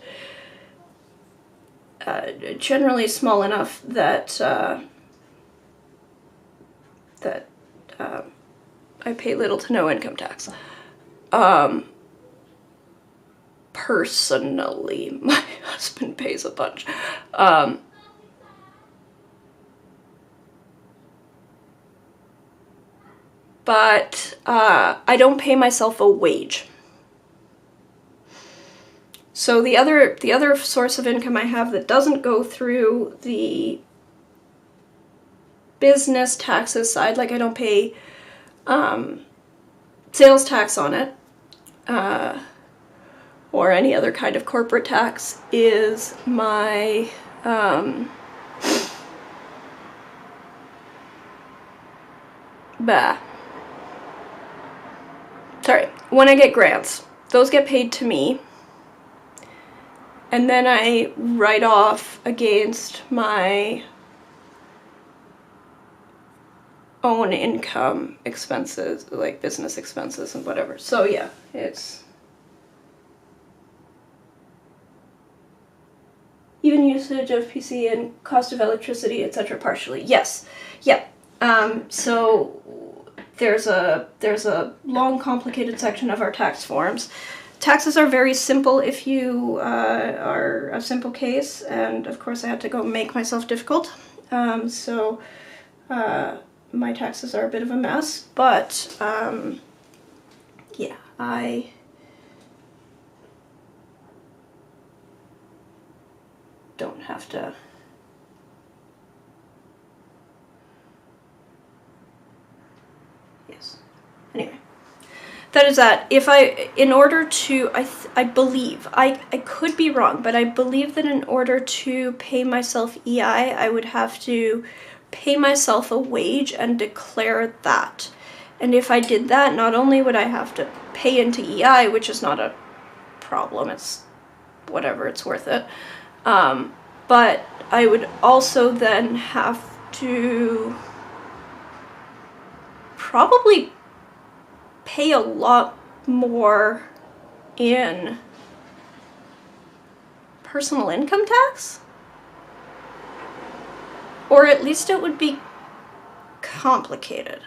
Speaker 1: generally small enough that I pay little to no income tax. Personally, my husband pays a bunch. But I don't pay myself a wage. So the other source of income I have that doesn't go through the business taxes side, like I don't pay sales tax on it, or any other kind of corporate tax, is my when I get grants, those get paid to me, and then I write off against my own income expenses, like business expenses and whatever. So yeah, it's even usage of PC and cost of electricity, etc. partially. Yes. Yeah. So there's a long, complicated section of our tax forms. Taxes are very simple if you are a simple case, and of course I had to go make myself difficult. My taxes are a bit of a mess, but yeah, I don't have to. Yes. Anyway, that is that. If in order to, I believe, I could be wrong, but I believe that in order to pay myself EI, I would have to pay myself a wage and declare that. And if I did that, not only would I have to pay into EI, which is not a problem, it's whatever, it's worth it, but I would also then have to probably pay a lot more in personal income tax? Or at least it would be complicated.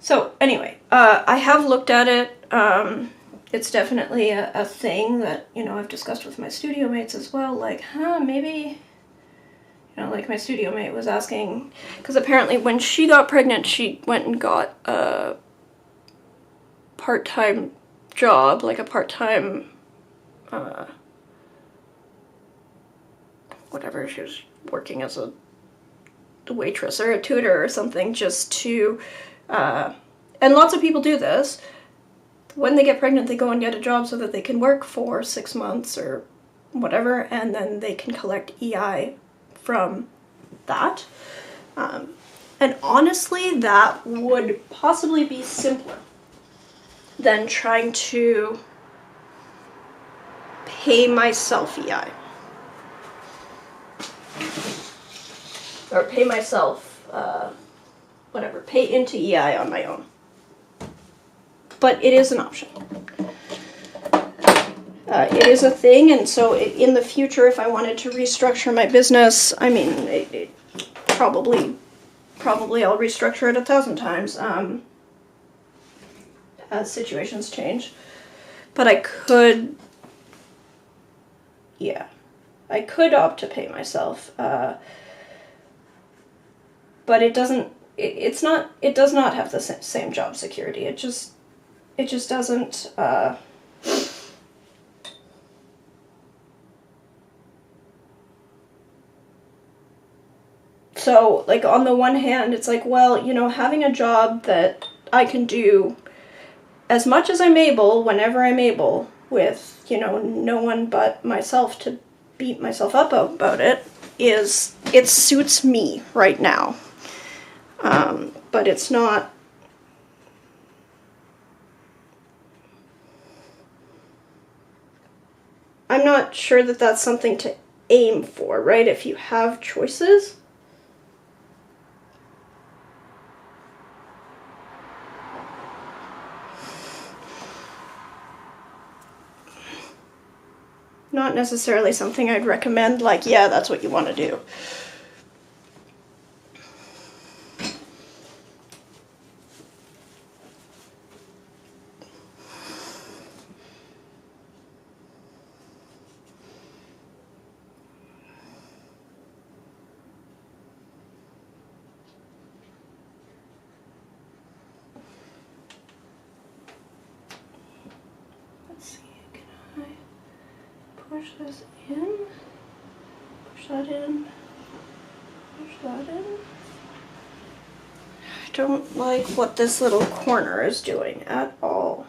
Speaker 1: So anyway, I have looked at it. It's definitely a thing that, you know, I've discussed with my studio mates as well. Like, maybe, you know, like my studio mate was asking, because apparently when she got pregnant, she went and got a part-time job, like a part-time, whatever, she was working as a waitress or a tutor or something, just to, and lots of people do this. When they get pregnant, they go and get a job so that they can work for 6 months or whatever, and then they can collect EI from that. And honestly, that would possibly be simpler than trying to pay myself EI. Or pay myself, whatever, pay into EI on my own. But it is an option. It is a thing, and so in the future, if I wanted to restructure my business, I mean, it probably I'll restructure it 1,000 times as situations change. But I could, yeah, I could opt to pay myself. But it doesn't. It does not have the same job security. It just doesn't. So, like, on the one hand, it's like, well, you know, having a job that I can do as much as I'm able, whenever I'm able, with, you know, no one but myself to beat myself up about it, it suits me right now. But it's not. I'm not sure that that's something to aim for, right? If you have choices. Not necessarily something I'd recommend, like, yeah, that's what you want to do. Push this in, push that in, push that in. I don't like what this little corner is doing at all.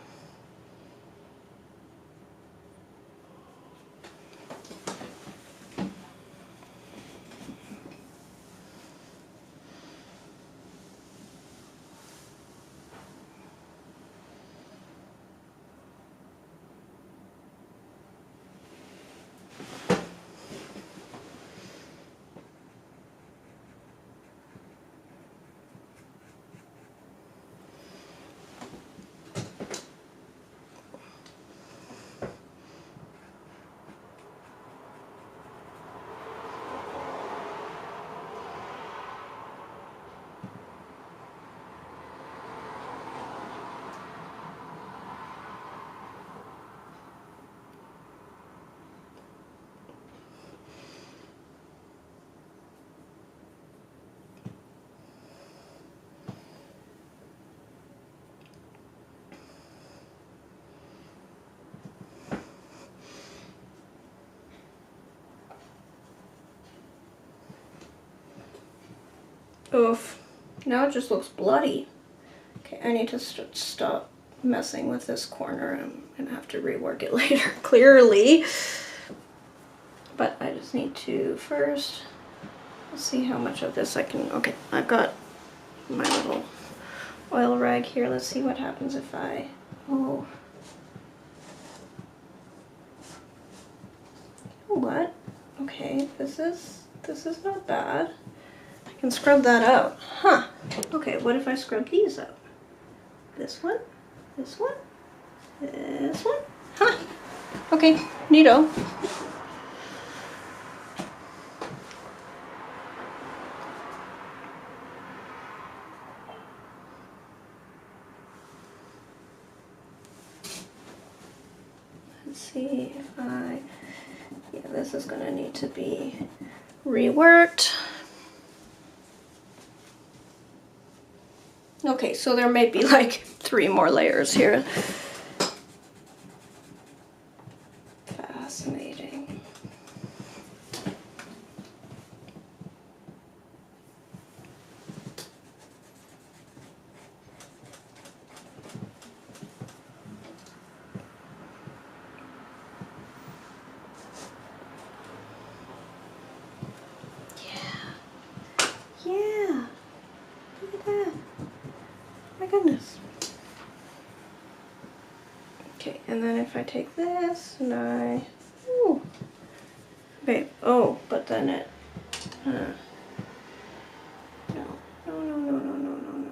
Speaker 1: Oof. Now it just looks bloody. Okay, I need to stop messing with this corner. I'm gonna have to rework it later, clearly. But I just need to first see how much of this I can, okay, I've got my little oil rag here. Let's see what happens if I, oh. You know what? Okay, this is not bad. I can scrub that out. Huh. Okay, what if I scrub these out? This one, this one, this one. Huh. Okay, neato. Let's see if yeah, this is gonna need to be reworked. Okay, so there may be like 3 more layers here. Fascinating. Yeah. Look at that. My goodness. Okay, and then if I take this and I, ooh, okay, oh, but then it, no, no, no, no, no, no, no, no.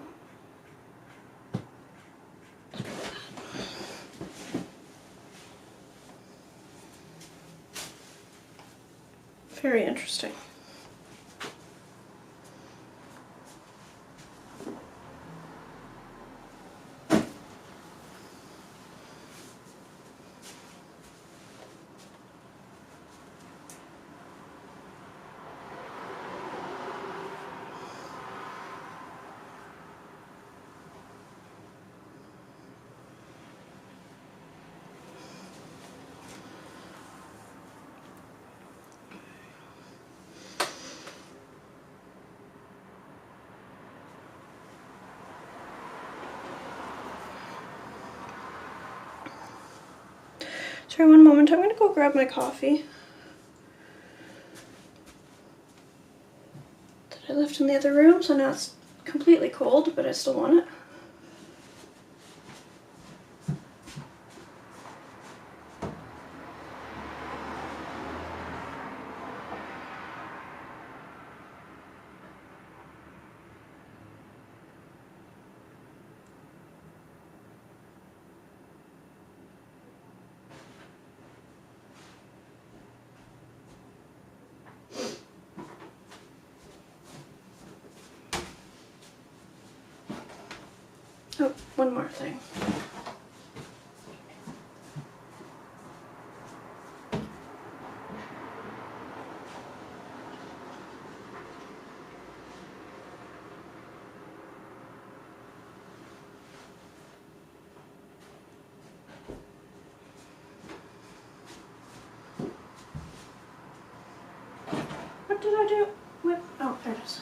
Speaker 1: Very interesting. Sorry, one moment. I'm gonna go grab my coffee that I left in the other room, so now it's completely cold, but I still want it. Oh, one more thing. What did I do? What? Oh, there it is.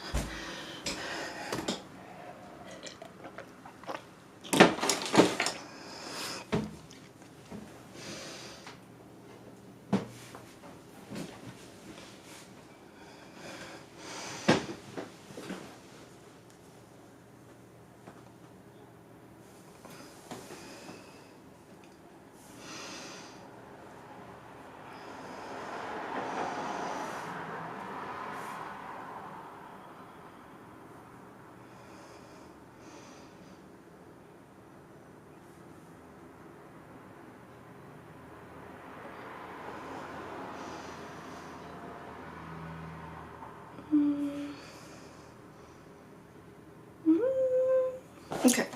Speaker 1: Okay.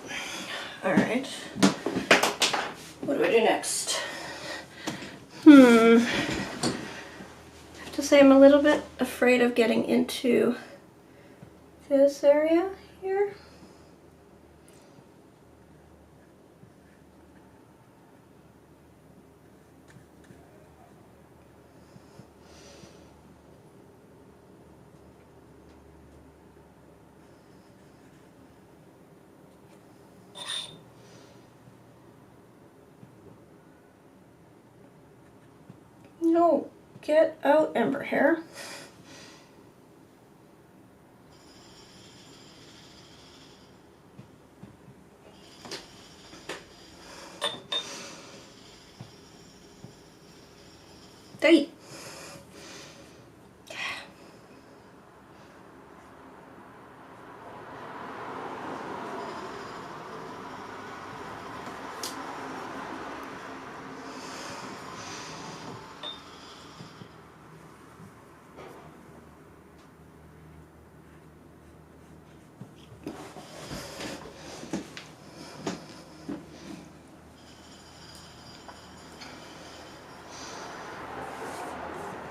Speaker 1: All right. What do I do next? I have to say I'm a little bit afraid of getting into this area here. No, get out, Ember Hair. Hey.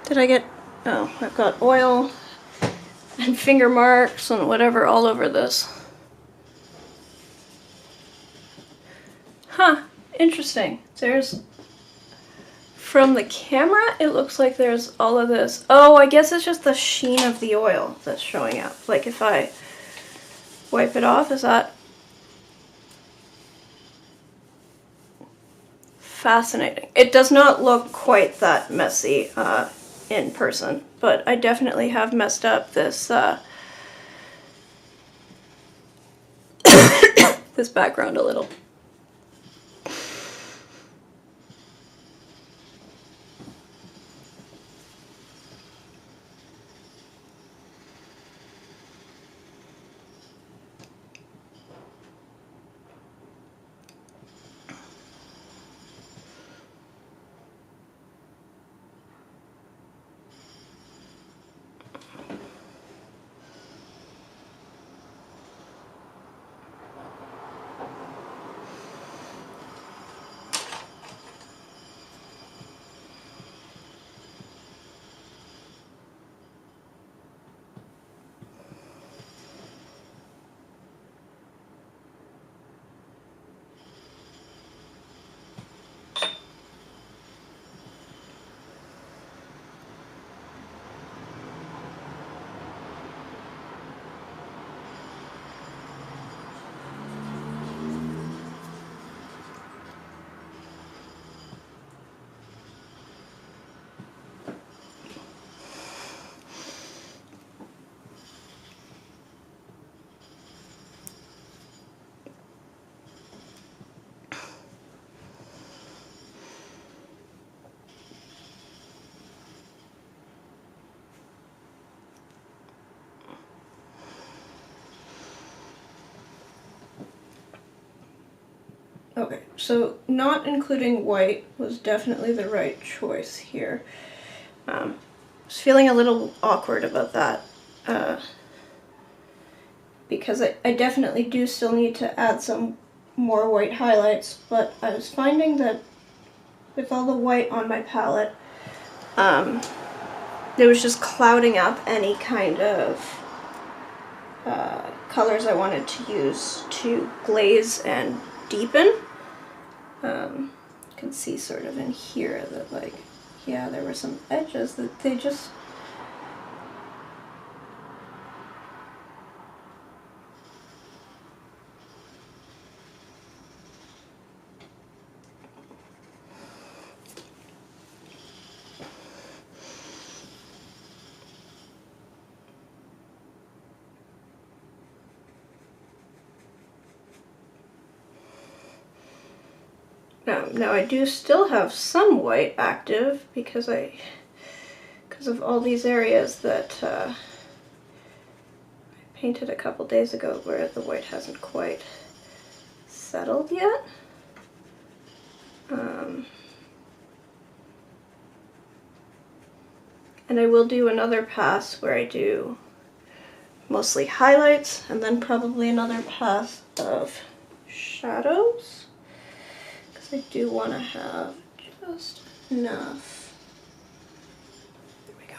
Speaker 1: Did I get, oh, I've got oil and finger marks and whatever all over this. Huh, interesting. There's, from the camera, it looks like there's all of this. Oh, I guess it's just the sheen of the oil that's showing up. Like if I wipe it off, is that fascinating? It does not look quite that messy in person, but I definitely have messed up this this background a little. Okay, so not including white was definitely the right choice here. I was feeling a little awkward about that because I definitely do still need to add some more white highlights, but I was finding that with all the white on my palette, it was just clouding up any kind of colors I wanted to use to glaze and deepen. You can see sort of in here that, like, yeah, there were some edges that they just now I do still have some white active because of all these areas that I painted a couple days ago where the white hasn't quite settled yet. And I will do another pass where I do mostly highlights and then probably another pass of shadows. I do want to have just enough. There we go.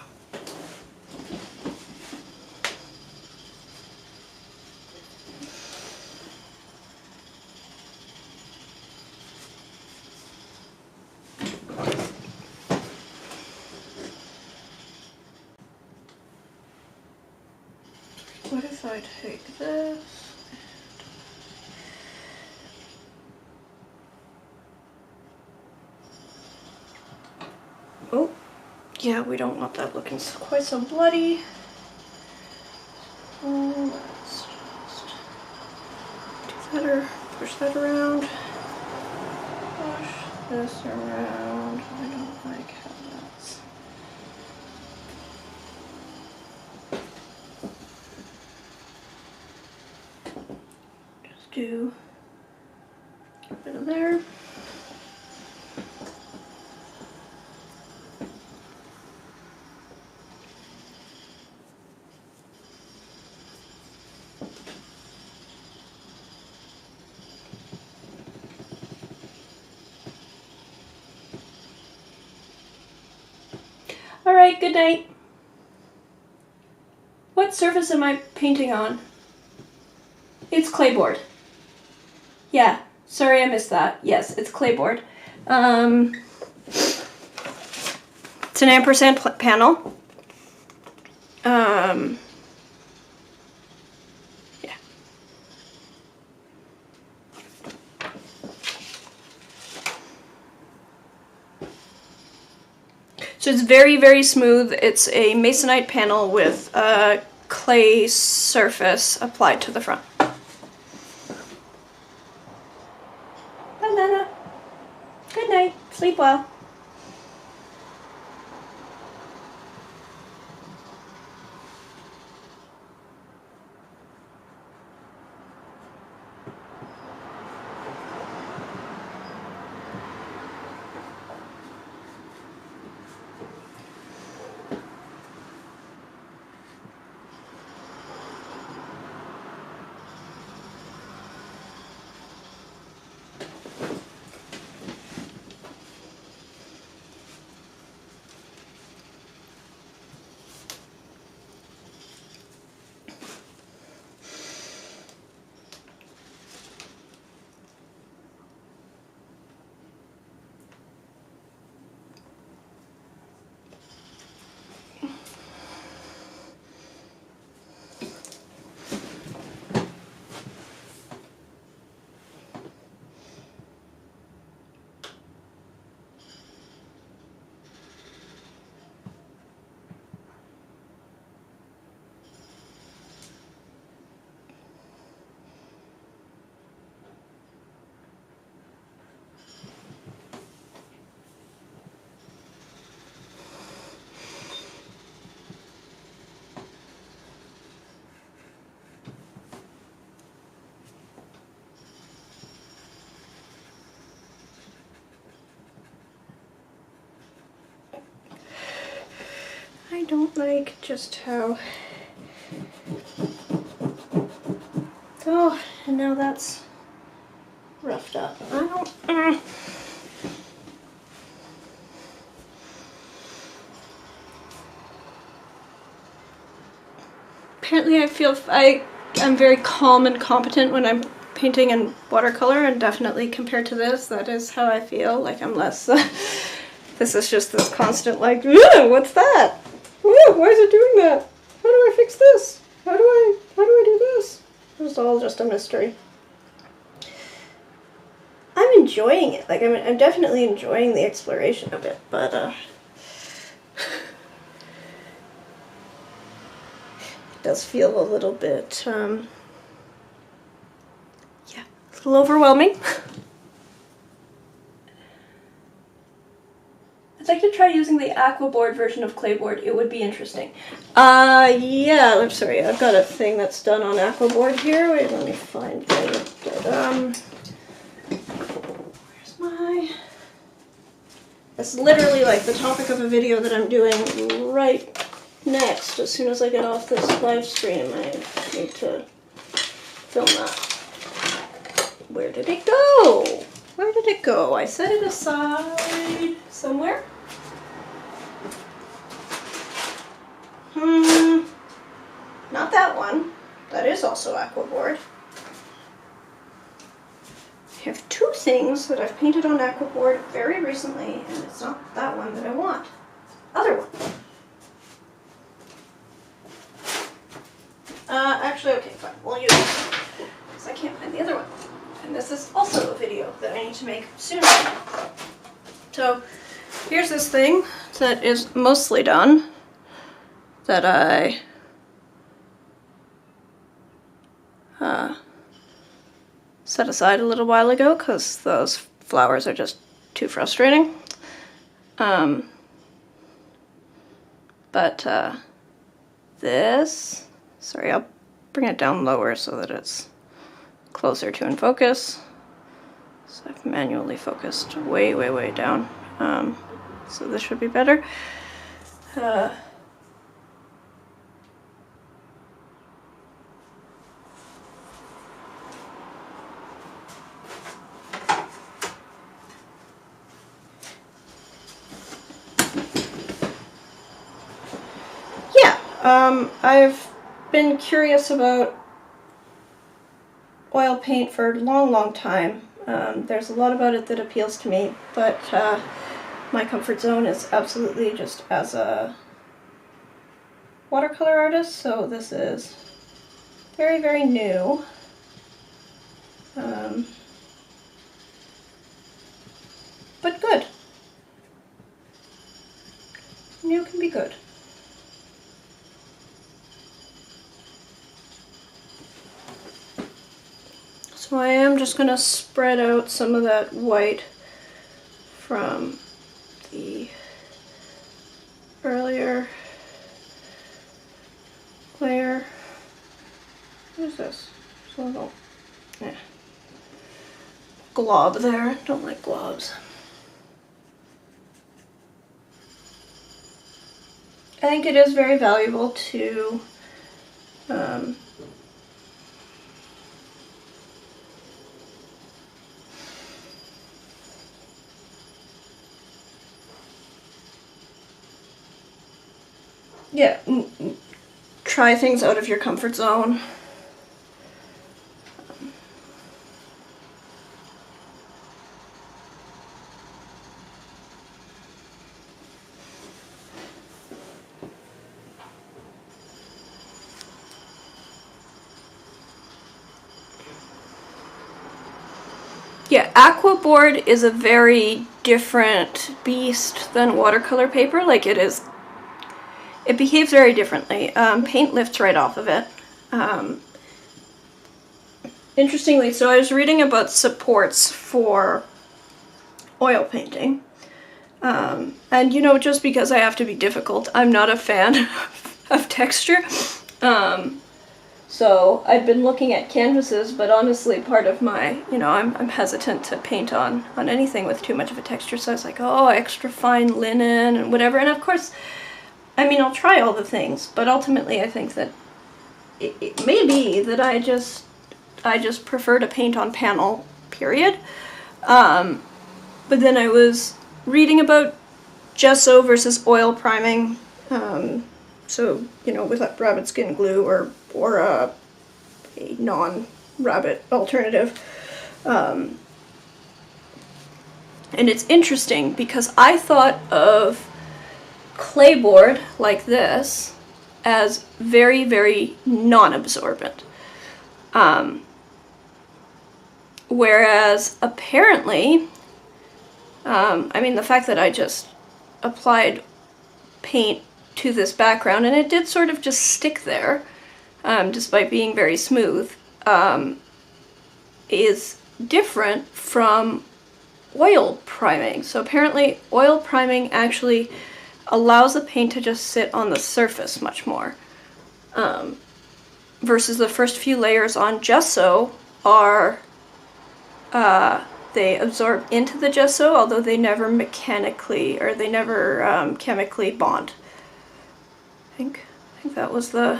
Speaker 1: What if I take this? Oh, yeah, we don't want that looking quite so bloody. Let's just do that or push that around. Push this around. I don't like how that's. Just do a bit of there. All right, good night. What surface am I painting on? It's clayboard. Yeah, sorry I missed that. Yes, it's clayboard. It's an ampersand panel. Yeah. So it's very, very smooth. It's a masonite panel with a clay surface applied to the front. Banana. Good night. Sleep well. I don't like just how. Oh, and now that's roughed up. I don't. Apparently, I feel I'm very calm and competent when I'm painting in watercolor, and definitely compared to this, that is how I feel. Like I'm less. This is just this constant like, what's that? Ooh, why is it doing that? How do I fix this? How do I do this? It's all just a mystery. I'm enjoying it. Like I'm definitely enjoying the exploration of it, but it does feel a little bit yeah, a little overwhelming. I'd like to try using the aquaboard version of clayboard. It would be interesting. Yeah, I'm sorry. I've got a thing that's done on aquaboard here. Wait, let me find it. Where's my... That's literally like the topic of a video that I'm doing right next. As soon as I get off this live stream, I need to film that. Where did it go? Where did it go? I set it aside somewhere. Not that one. That is also aquaboard. I have two things that I've painted on aquaboard very recently, and it's not that one that I want. Other one. Actually, okay, fine. We'll use this one, because I can't find the other one. And this is also a video that I need to make soon. So, here's this thing that is mostly done that I set aside a little while ago because those flowers are just too frustrating. But this, sorry, I'll bring it down lower so that it's closer to in focus. So I've manually focused way, way, way down. So this should be better. I've been curious about oil paint for a long, long time. There's a lot about it that appeals to me, but my comfort zone is absolutely just as a watercolor artist, so this is very, very new. But good. New can be good. So I am just going to spread out some of that white from the earlier layer. What is this? It's a little glob there. Don't like globs. I think it is very valuable to try things out of your comfort zone. Yeah, aqua board is a very different beast than watercolor paper. Like it behaves very differently. Paint lifts right off of it. Interestingly, so I was reading about supports for oil painting. And you know, just because I have to be difficult, I'm not a fan of texture. So I've been looking at canvases, but honestly part of my, you know, I'm hesitant to paint on anything with too much of a texture, so I was like, oh, extra fine linen and whatever. And of course, I mean, I'll try all the things, but ultimately I think that it may be that I just prefer to paint on panel, period. But then I was reading about gesso versus oil priming, so, you know, with rabbit skin glue or a non-rabbit alternative. And it's interesting because I thought of clayboard like this as very, very non-absorbent. Whereas apparently, I mean, the fact that I just applied paint to this background and it did sort of just stick there, despite being very smooth, is different from oil priming. So apparently oil priming actually allows the paint to just sit on the surface much more, versus the first few layers on gesso are they absorb into the gesso, although they never mechanically, or they never chemically bond. I think that was the...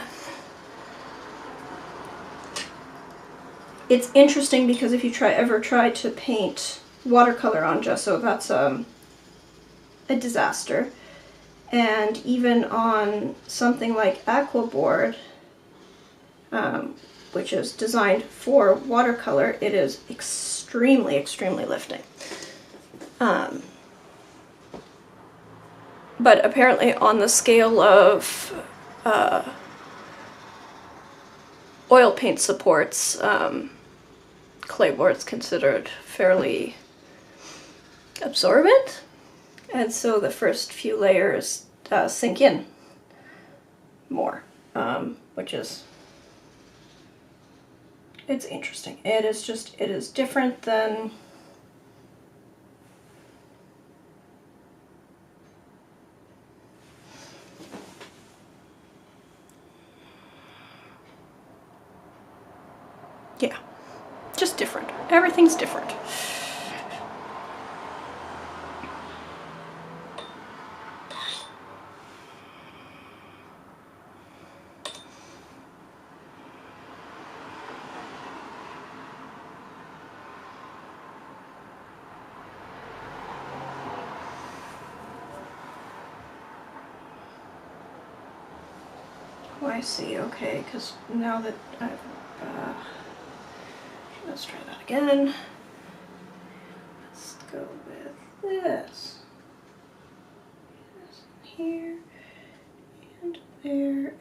Speaker 1: It's interesting because if you ever try to paint watercolor on gesso, that's a disaster. And even on something like aqua board, which is designed for watercolor, it is extremely, extremely lifting. But apparently on the scale of oil paint supports, clayboard's considered fairly absorbent. And so the first few layers sink in more, which is, it's interesting. It is different than, yeah, just different. Everything's different. Oh, I see, okay, because now that I've, let's try that again. Let's go with this. This here, and there,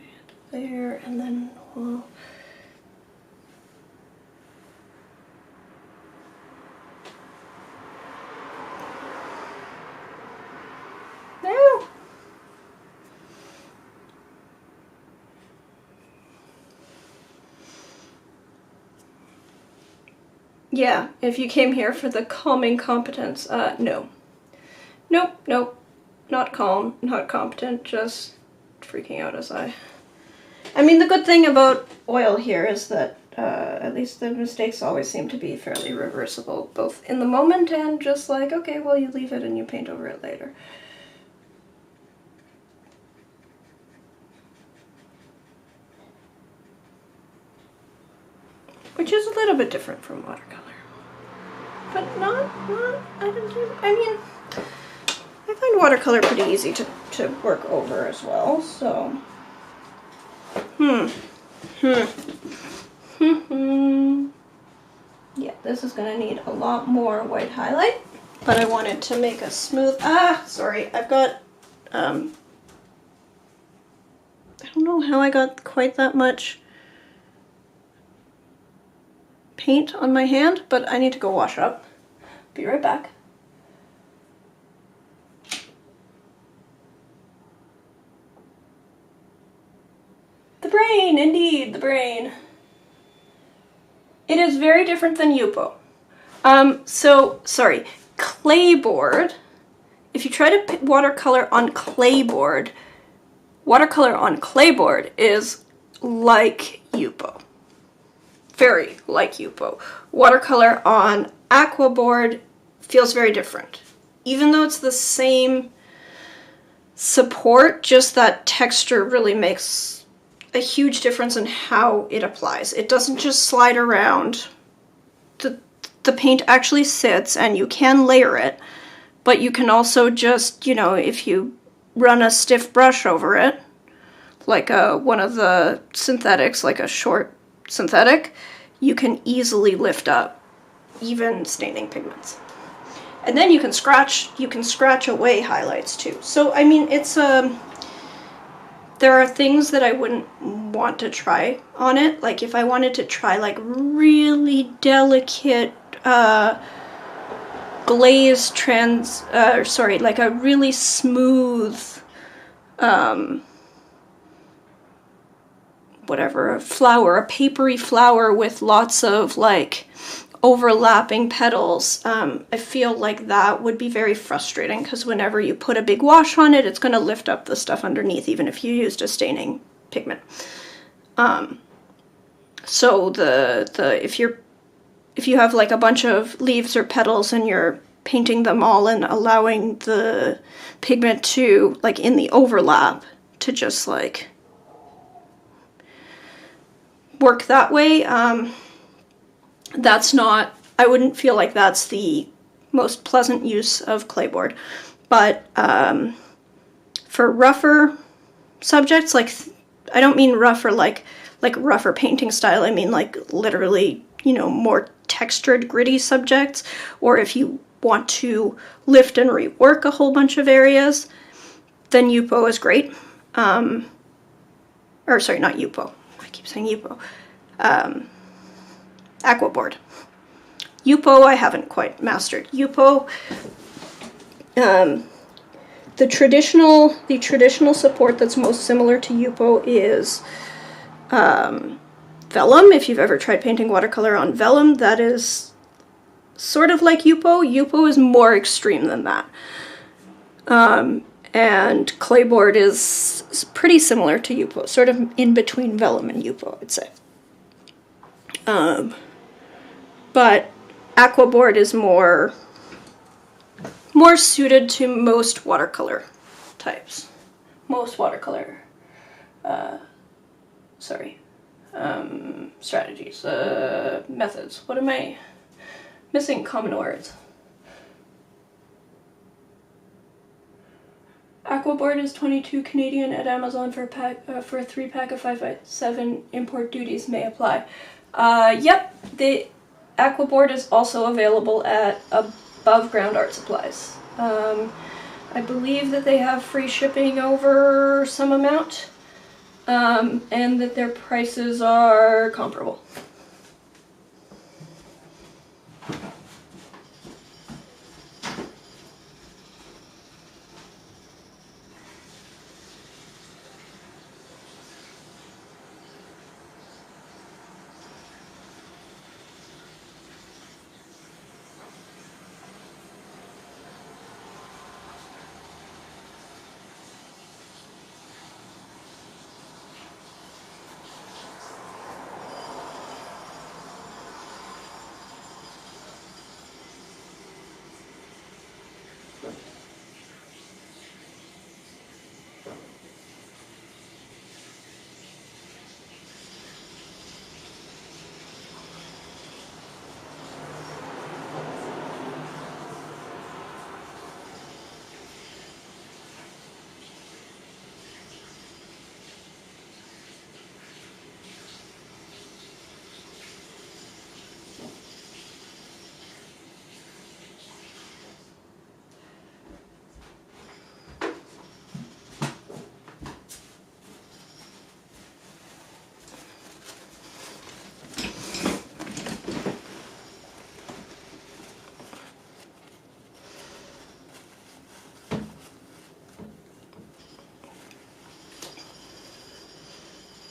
Speaker 1: and then we'll... No! Yeah, if you came here for the calming competence, no. Nope, nope. Not calm, not competent, just freaking out as I mean, the good thing about oil here is that at least the mistakes always seem to be fairly reversible, both in the moment and just like, okay, well, you leave it and you paint over it later. Which is a little bit different from watercolor. But I mean, I find watercolor pretty easy to work over as well, so. Yeah, this is gonna need a lot more white highlight, but I wanted to make a smooth, sorry, I've got, I don't know how I got quite that much paint on my hand, but I need to go wash up. Be right back. The brain, indeed, the brain. It is very different than Yupo. Sorry, clayboard. If you try to watercolor on clayboard is like Yupo. Very like Yupo. Watercolor on aquaboard feels very different. Even though it's the same support, just that texture really makes a huge difference in how it applies. It doesn't just slide around. The paint actually sits, and you can layer it, but you can also just, you know, if you run a stiff brush over it, like one of the synthetics, like a short synthetic, you can easily lift up even staining pigments. And then you can scratch away highlights too. So I mean, it's there are things that I wouldn't want to try on it. Like if I wanted to try like really delicate glaze like a really smooth whatever, a papery flower with lots of like overlapping petals, I feel like that would be very frustrating, because whenever you put a big wash on it, it's going to lift up the stuff underneath, even if you used a staining pigment. So if you have like a bunch of leaves or petals and you're painting them all and allowing the pigment to, like in the overlap, to just like work that way, that's not, I wouldn't feel like that's the most pleasant use of clayboard. But for rougher subjects, like, I don't mean rougher like rougher painting style, I mean like literally, you know, more textured, gritty subjects, or if you want to lift and rework a whole bunch of areas, then Yupo is great. Or sorry, not Yupo. I keep saying Yupo. Aquaboard. Yupo I haven't quite mastered. Yupo, the traditional support that's most similar to Yupo is vellum. If you've ever tried painting watercolor on vellum, that is sort of like Yupo. Yupo is more extreme than that. And clayboard is pretty similar to Yupo, sort of in between vellum and Yupo, I'd say. But aquaboard is more suited to most watercolor types. Most watercolor, strategies, methods. What am I missing? Common words. Aquaboard is 22 Canadian at Amazon for a 3-pack of 5x7. Import duties may apply. Yep, the Aquaboard is also available at Above Ground Art Supplies. I believe that they have free shipping over some amount, and that their prices are comparable.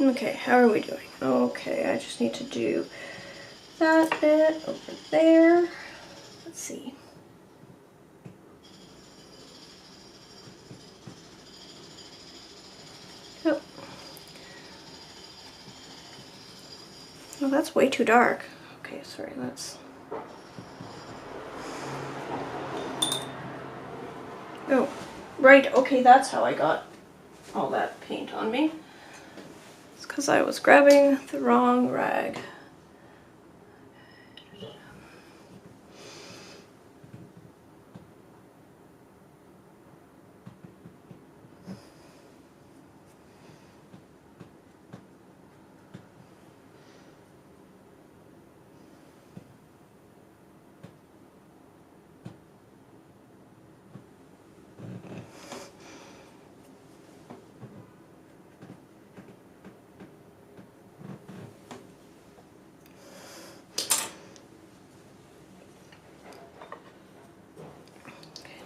Speaker 1: Okay, how are we doing? Okay, I just need to do that bit over there. Let's see. Oh. Oh, that's way too dark. Okay, sorry, that's... Oh, right, okay, that's how I got all that paint on me. It's because I was grabbing the wrong rag.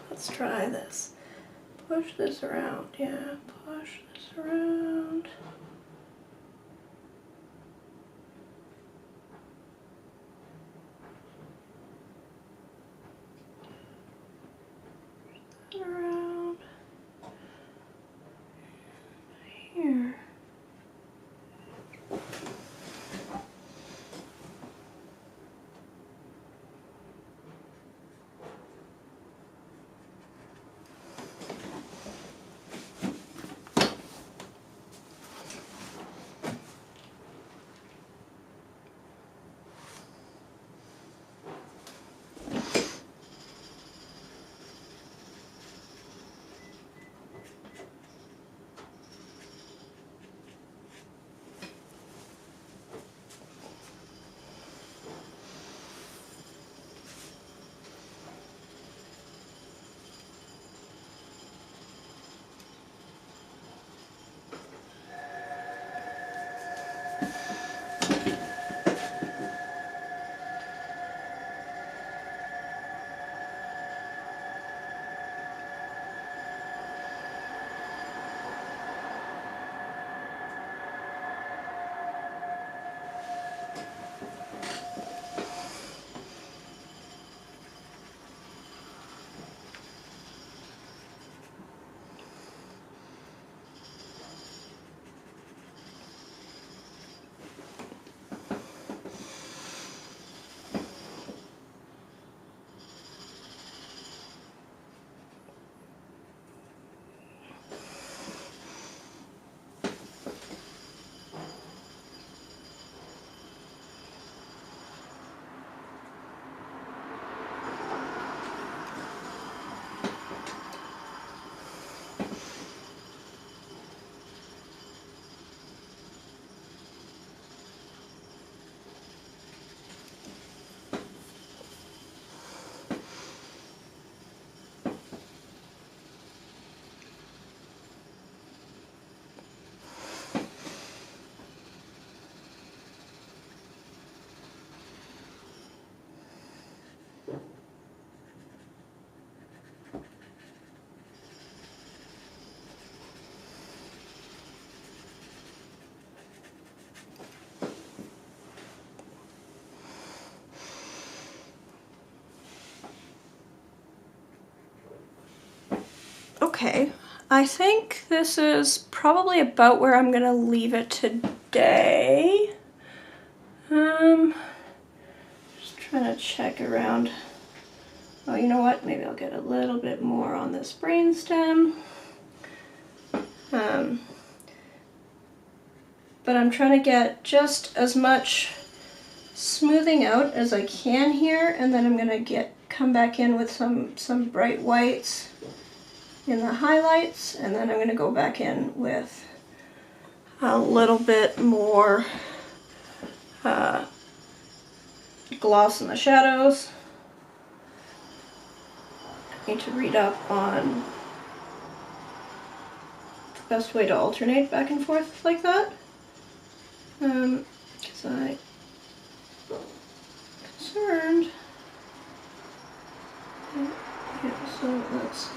Speaker 1: Let's try this. Push this around. Yeah, push this around. Around here. Okay, I think this is probably about where I'm gonna leave it today. Just trying to check around. Oh, you know what? Maybe I'll get a little bit more on this brainstem. But I'm trying to get just as much smoothing out as I can here, and then I'm gonna come back in with some bright whites in the highlights, and then I'm gonna go back in with a little bit more gloss in the shadows. I need to read up on the best way to alternate back and forth like that. Because I'm concerned. Yeah, so let's.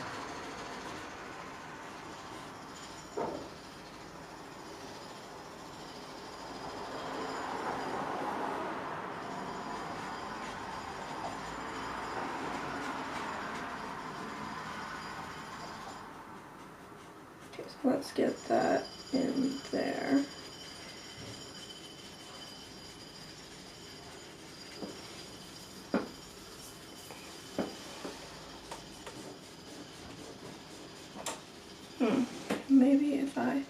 Speaker 1: Okay, so let's get that in there. Maybe if I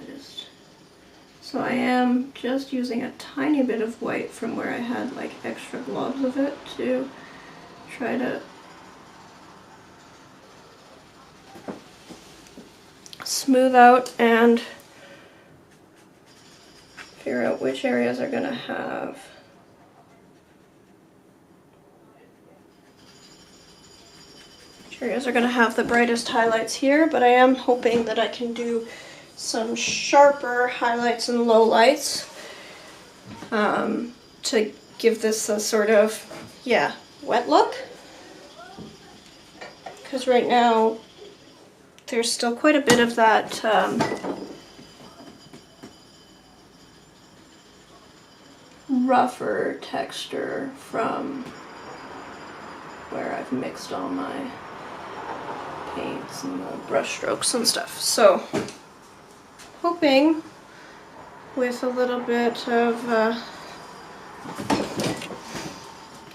Speaker 1: just, so I am just using a tiny bit of white from where I had like extra globs of it to try to smooth out and figure out which areas are gonna have the brightest highlights here, but I am hoping that I can do some sharper highlights and lowlights to give this a sort of, yeah, wet look. Because right now there's still quite a bit of that rougher texture from where I've mixed all my paints and the brush strokes and stuff. So hoping with a little bit of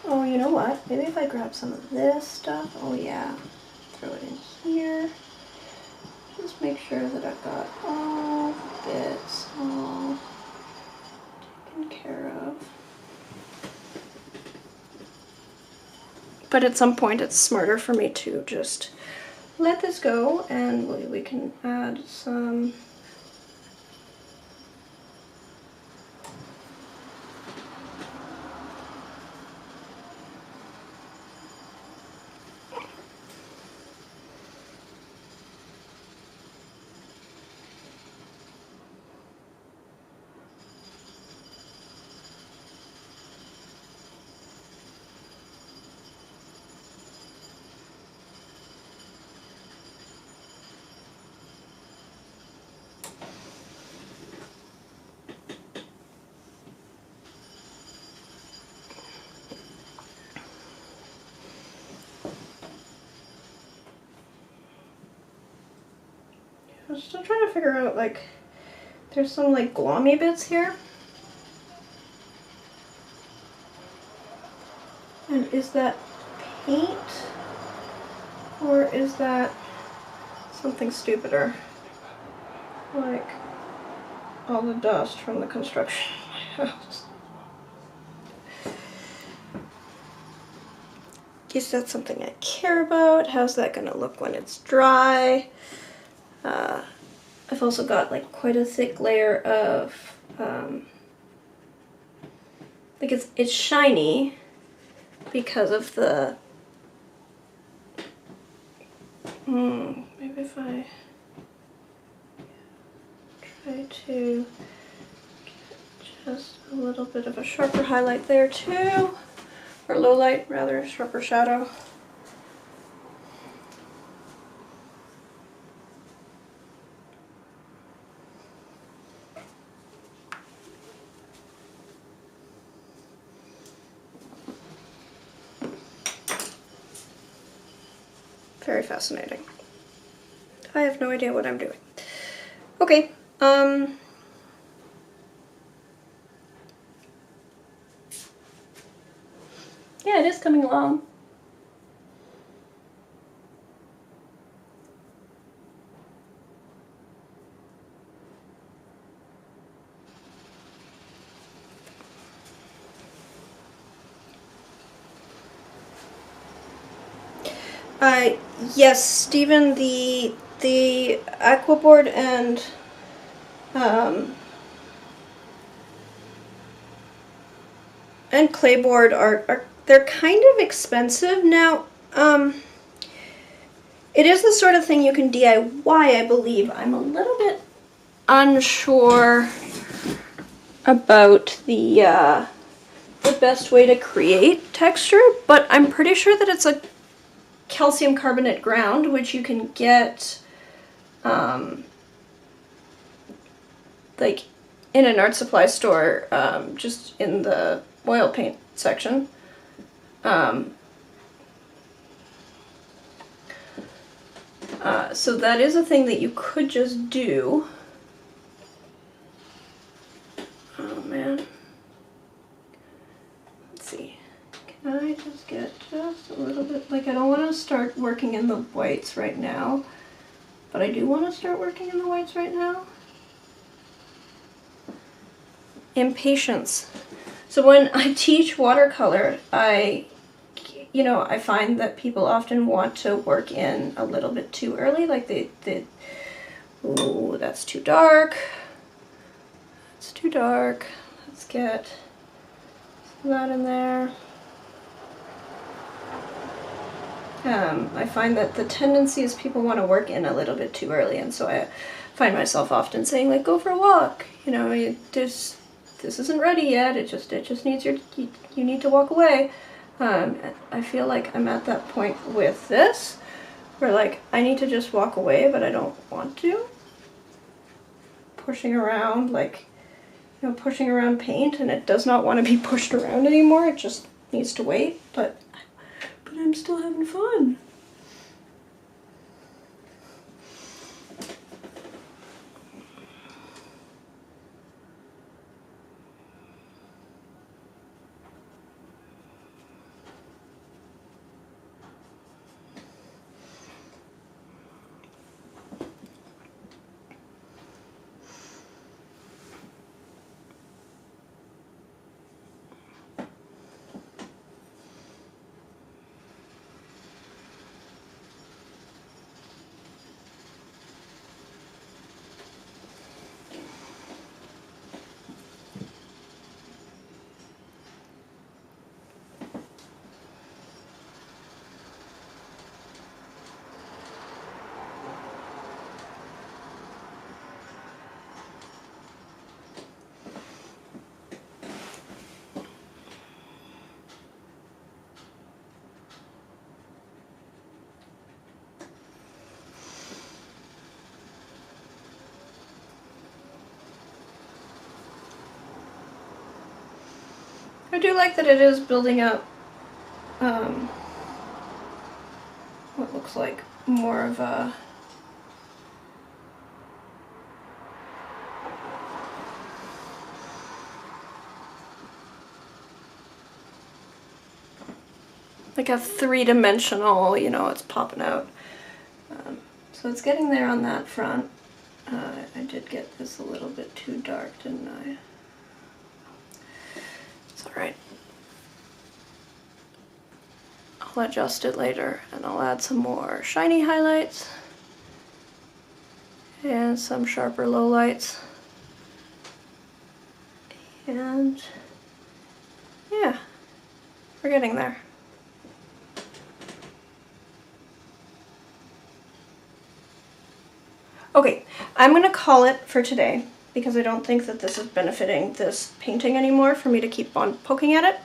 Speaker 1: oh, you know what, maybe if I grab some of this stuff, oh yeah, throw it in here, just make sure that I've got all the bits all taken care of. But at some point it's smarter for me to just let this go, and we can add some I'm still trying to figure out, like, there's some like glommy bits here. And is that paint? Or is that something stupider? Like all the dust from the construction of my house. Is that something I care about? How's that gonna look when it's dry? I've also got like quite a thick layer of, like it's shiny because of the, maybe if I try to get just a little bit of a sharper highlight there too, or low light rather, sharper shadow. Very fascinating. I have no idea what I'm doing. Okay, yeah, it is coming along. Yes, Stephen, the aquaboard and clayboard are they're kind of expensive now. It is the sort of thing you can DIY, I believe. I'm a little bit unsure about the best way to create texture, but I'm pretty sure that it's a calcium carbonate ground, which you can get like in an art supply store, just in the oil paint section. So that is a thing that you could just do. Oh man. Let's see. Can I just get just a little bit, like I don't want to start working in the whites right now, but I do want to start working in the whites right now. Impatience. So when I teach watercolor, I find that people often want to work in a little bit too early, like ooh, that's too dark. It's too dark. Let's get that in there. I find that the tendency is people want to work in a little bit too early, and so I find myself often saying, like, go for a walk. This isn't ready yet. It just needs you need to walk away. I feel like I'm at that point with this, where like I need to just walk away, but I don't want to. Pushing around, like, pushing around paint, and it does not want to be pushed around anymore. It just needs to wait, but I'm still having fun. I do like that it is building up what looks like more of a three-dimensional, it's popping out. So it's getting there on that front. I did get this a little bit too dark, didn't I? It's alright. I'll adjust it later, and I'll add some more shiny highlights and some sharper lowlights. And yeah, we're getting there. Okay, I'm going to call it for today because I don't think that this is benefiting this painting anymore for me to keep on poking at it.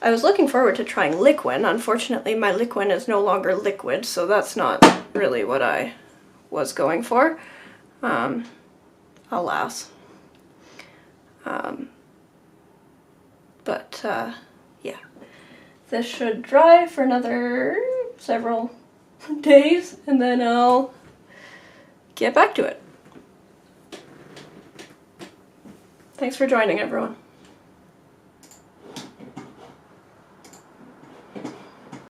Speaker 1: I was looking forward to trying liquid. Unfortunately, my liquid is no longer liquid, so that's not really what I was going for. Alas. But yeah, this should dry for another several days and then I'll get back to it. Thanks for joining, everyone.